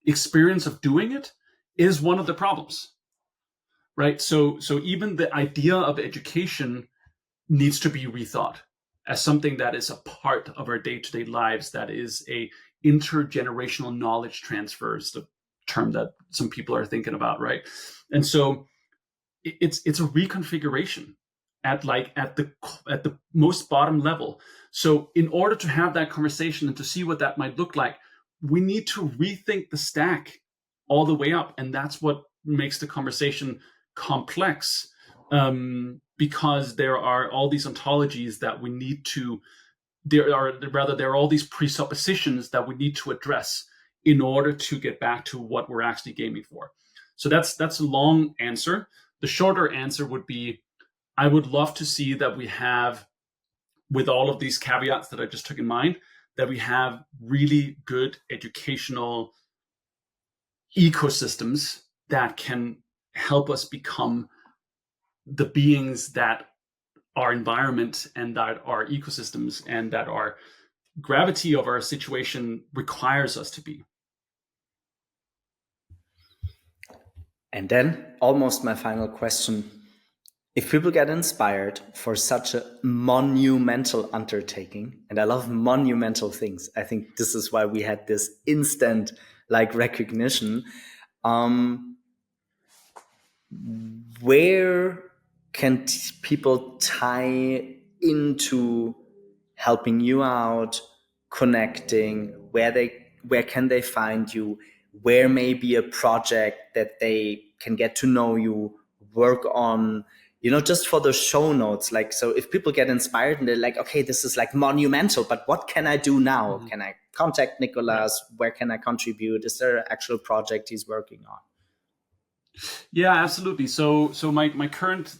experience of doing it is one of the problems, right? So even the idea of education needs to be rethought as something that is a part of our day-to-day lives, that is a intergenerational knowledge transfer, is the term that some people are thinking about, right? And so it's a reconfiguration at the most bottom level. So in order to have that conversation and to see what that might look like, we need to rethink the stack all the way up, and that's what makes the conversation complex, because there are all these ontologies that we need to, there are all these presuppositions that we need to address in order to get back to what we're actually gaming for. So that's a long answer. The shorter answer would be, I would love to see that we have, with all of these caveats that I just took in mind, that we have really good educational ecosystems that can help us become the beings that our environment and that our ecosystems and that our gravity of our situation requires us to be. And then almost my final question. If people get inspired for such a monumental undertaking, and I love monumental things, I think this is why we had this instant recognition. Where can people tie into helping you out, connecting? Where can they find you? Where may be a project that they can get to know you, work on, just for the show notes. So if people get inspired and they're like, okay, this is monumental, but what can I do now? Mm-hmm. Can I contact Nicolas? Yeah. Where can I contribute? Is there an actual project he's working on? Yeah, absolutely. So my current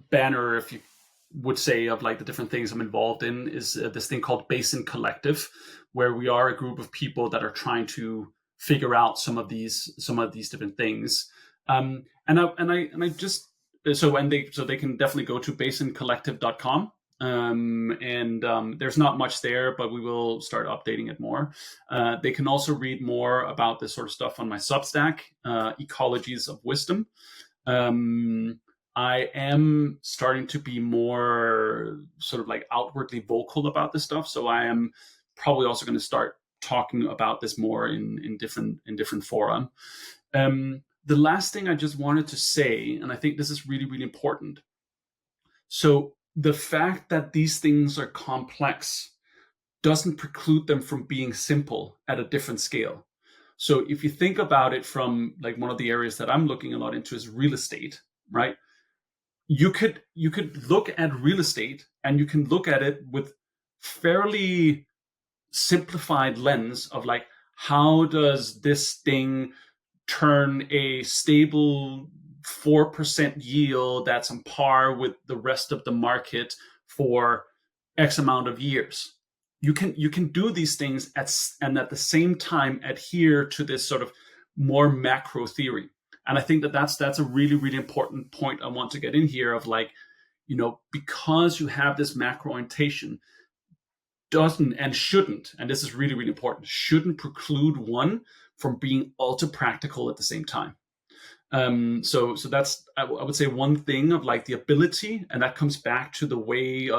banner, if you would say, of the different things I'm involved in, is this thing called Basin Collective, where we are a group of people that are trying to figure out some of these different things. And they can definitely go to basincollective.com. There's not much there, but we will start updating it more. They can also read more about this sort of stuff on my Substack, Ecologies of Wisdom. I am starting to be more sort of outwardly vocal about this stuff, so I am probably also going to start talking about this more in different fora. The last thing I just wanted to say, and I think this is really, really important. So the fact that these things are complex doesn't preclude them from being simple at a different scale. So if you think about it from one of the areas that I'm looking a lot into is real estate, right? You could look at real estate and you can look at it with fairly simplified lens of how does this thing turn a stable 4% yield that's on par with the rest of the market for X amount of years. You can do these things and at the same time adhere to this sort of more macro theory. And I think that's a really, really important point I want to get in here of because you have this macro orientation, doesn't and shouldn't, and this is really, really important, shouldn't preclude one from being ultra practical at the same time. So that's, I would say, one thing of the ability, and that comes back to the way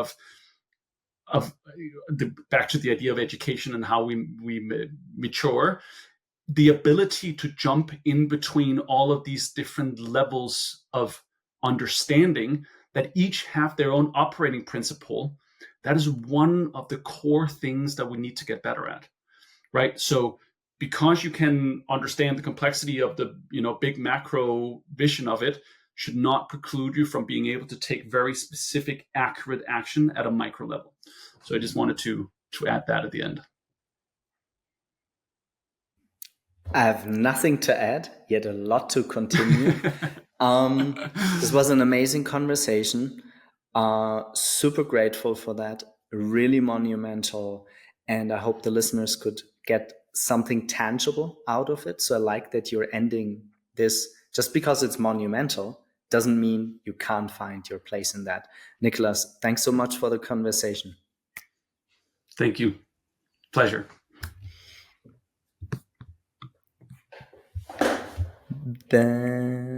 back to the idea of education and how we mature, the ability to jump in between all of these different levels of understanding that each have their own operating principle. That is one of the core things that we need to get better at, right? So because you can understand the complexity of the big macro vision of it, should not preclude you from being able to take very specific, accurate action at a micro level. So I just wanted to add that at the end. I have nothing to add, yet a lot to continue. This was an amazing conversation. Super grateful for that. Really monumental. And I hope the listeners could get something tangible out of it. So I like that you're ending this. Just because it's monumental doesn't mean you can't find your place in that. Nicolas, thanks so much for the conversation. Thank you. Pleasure. Then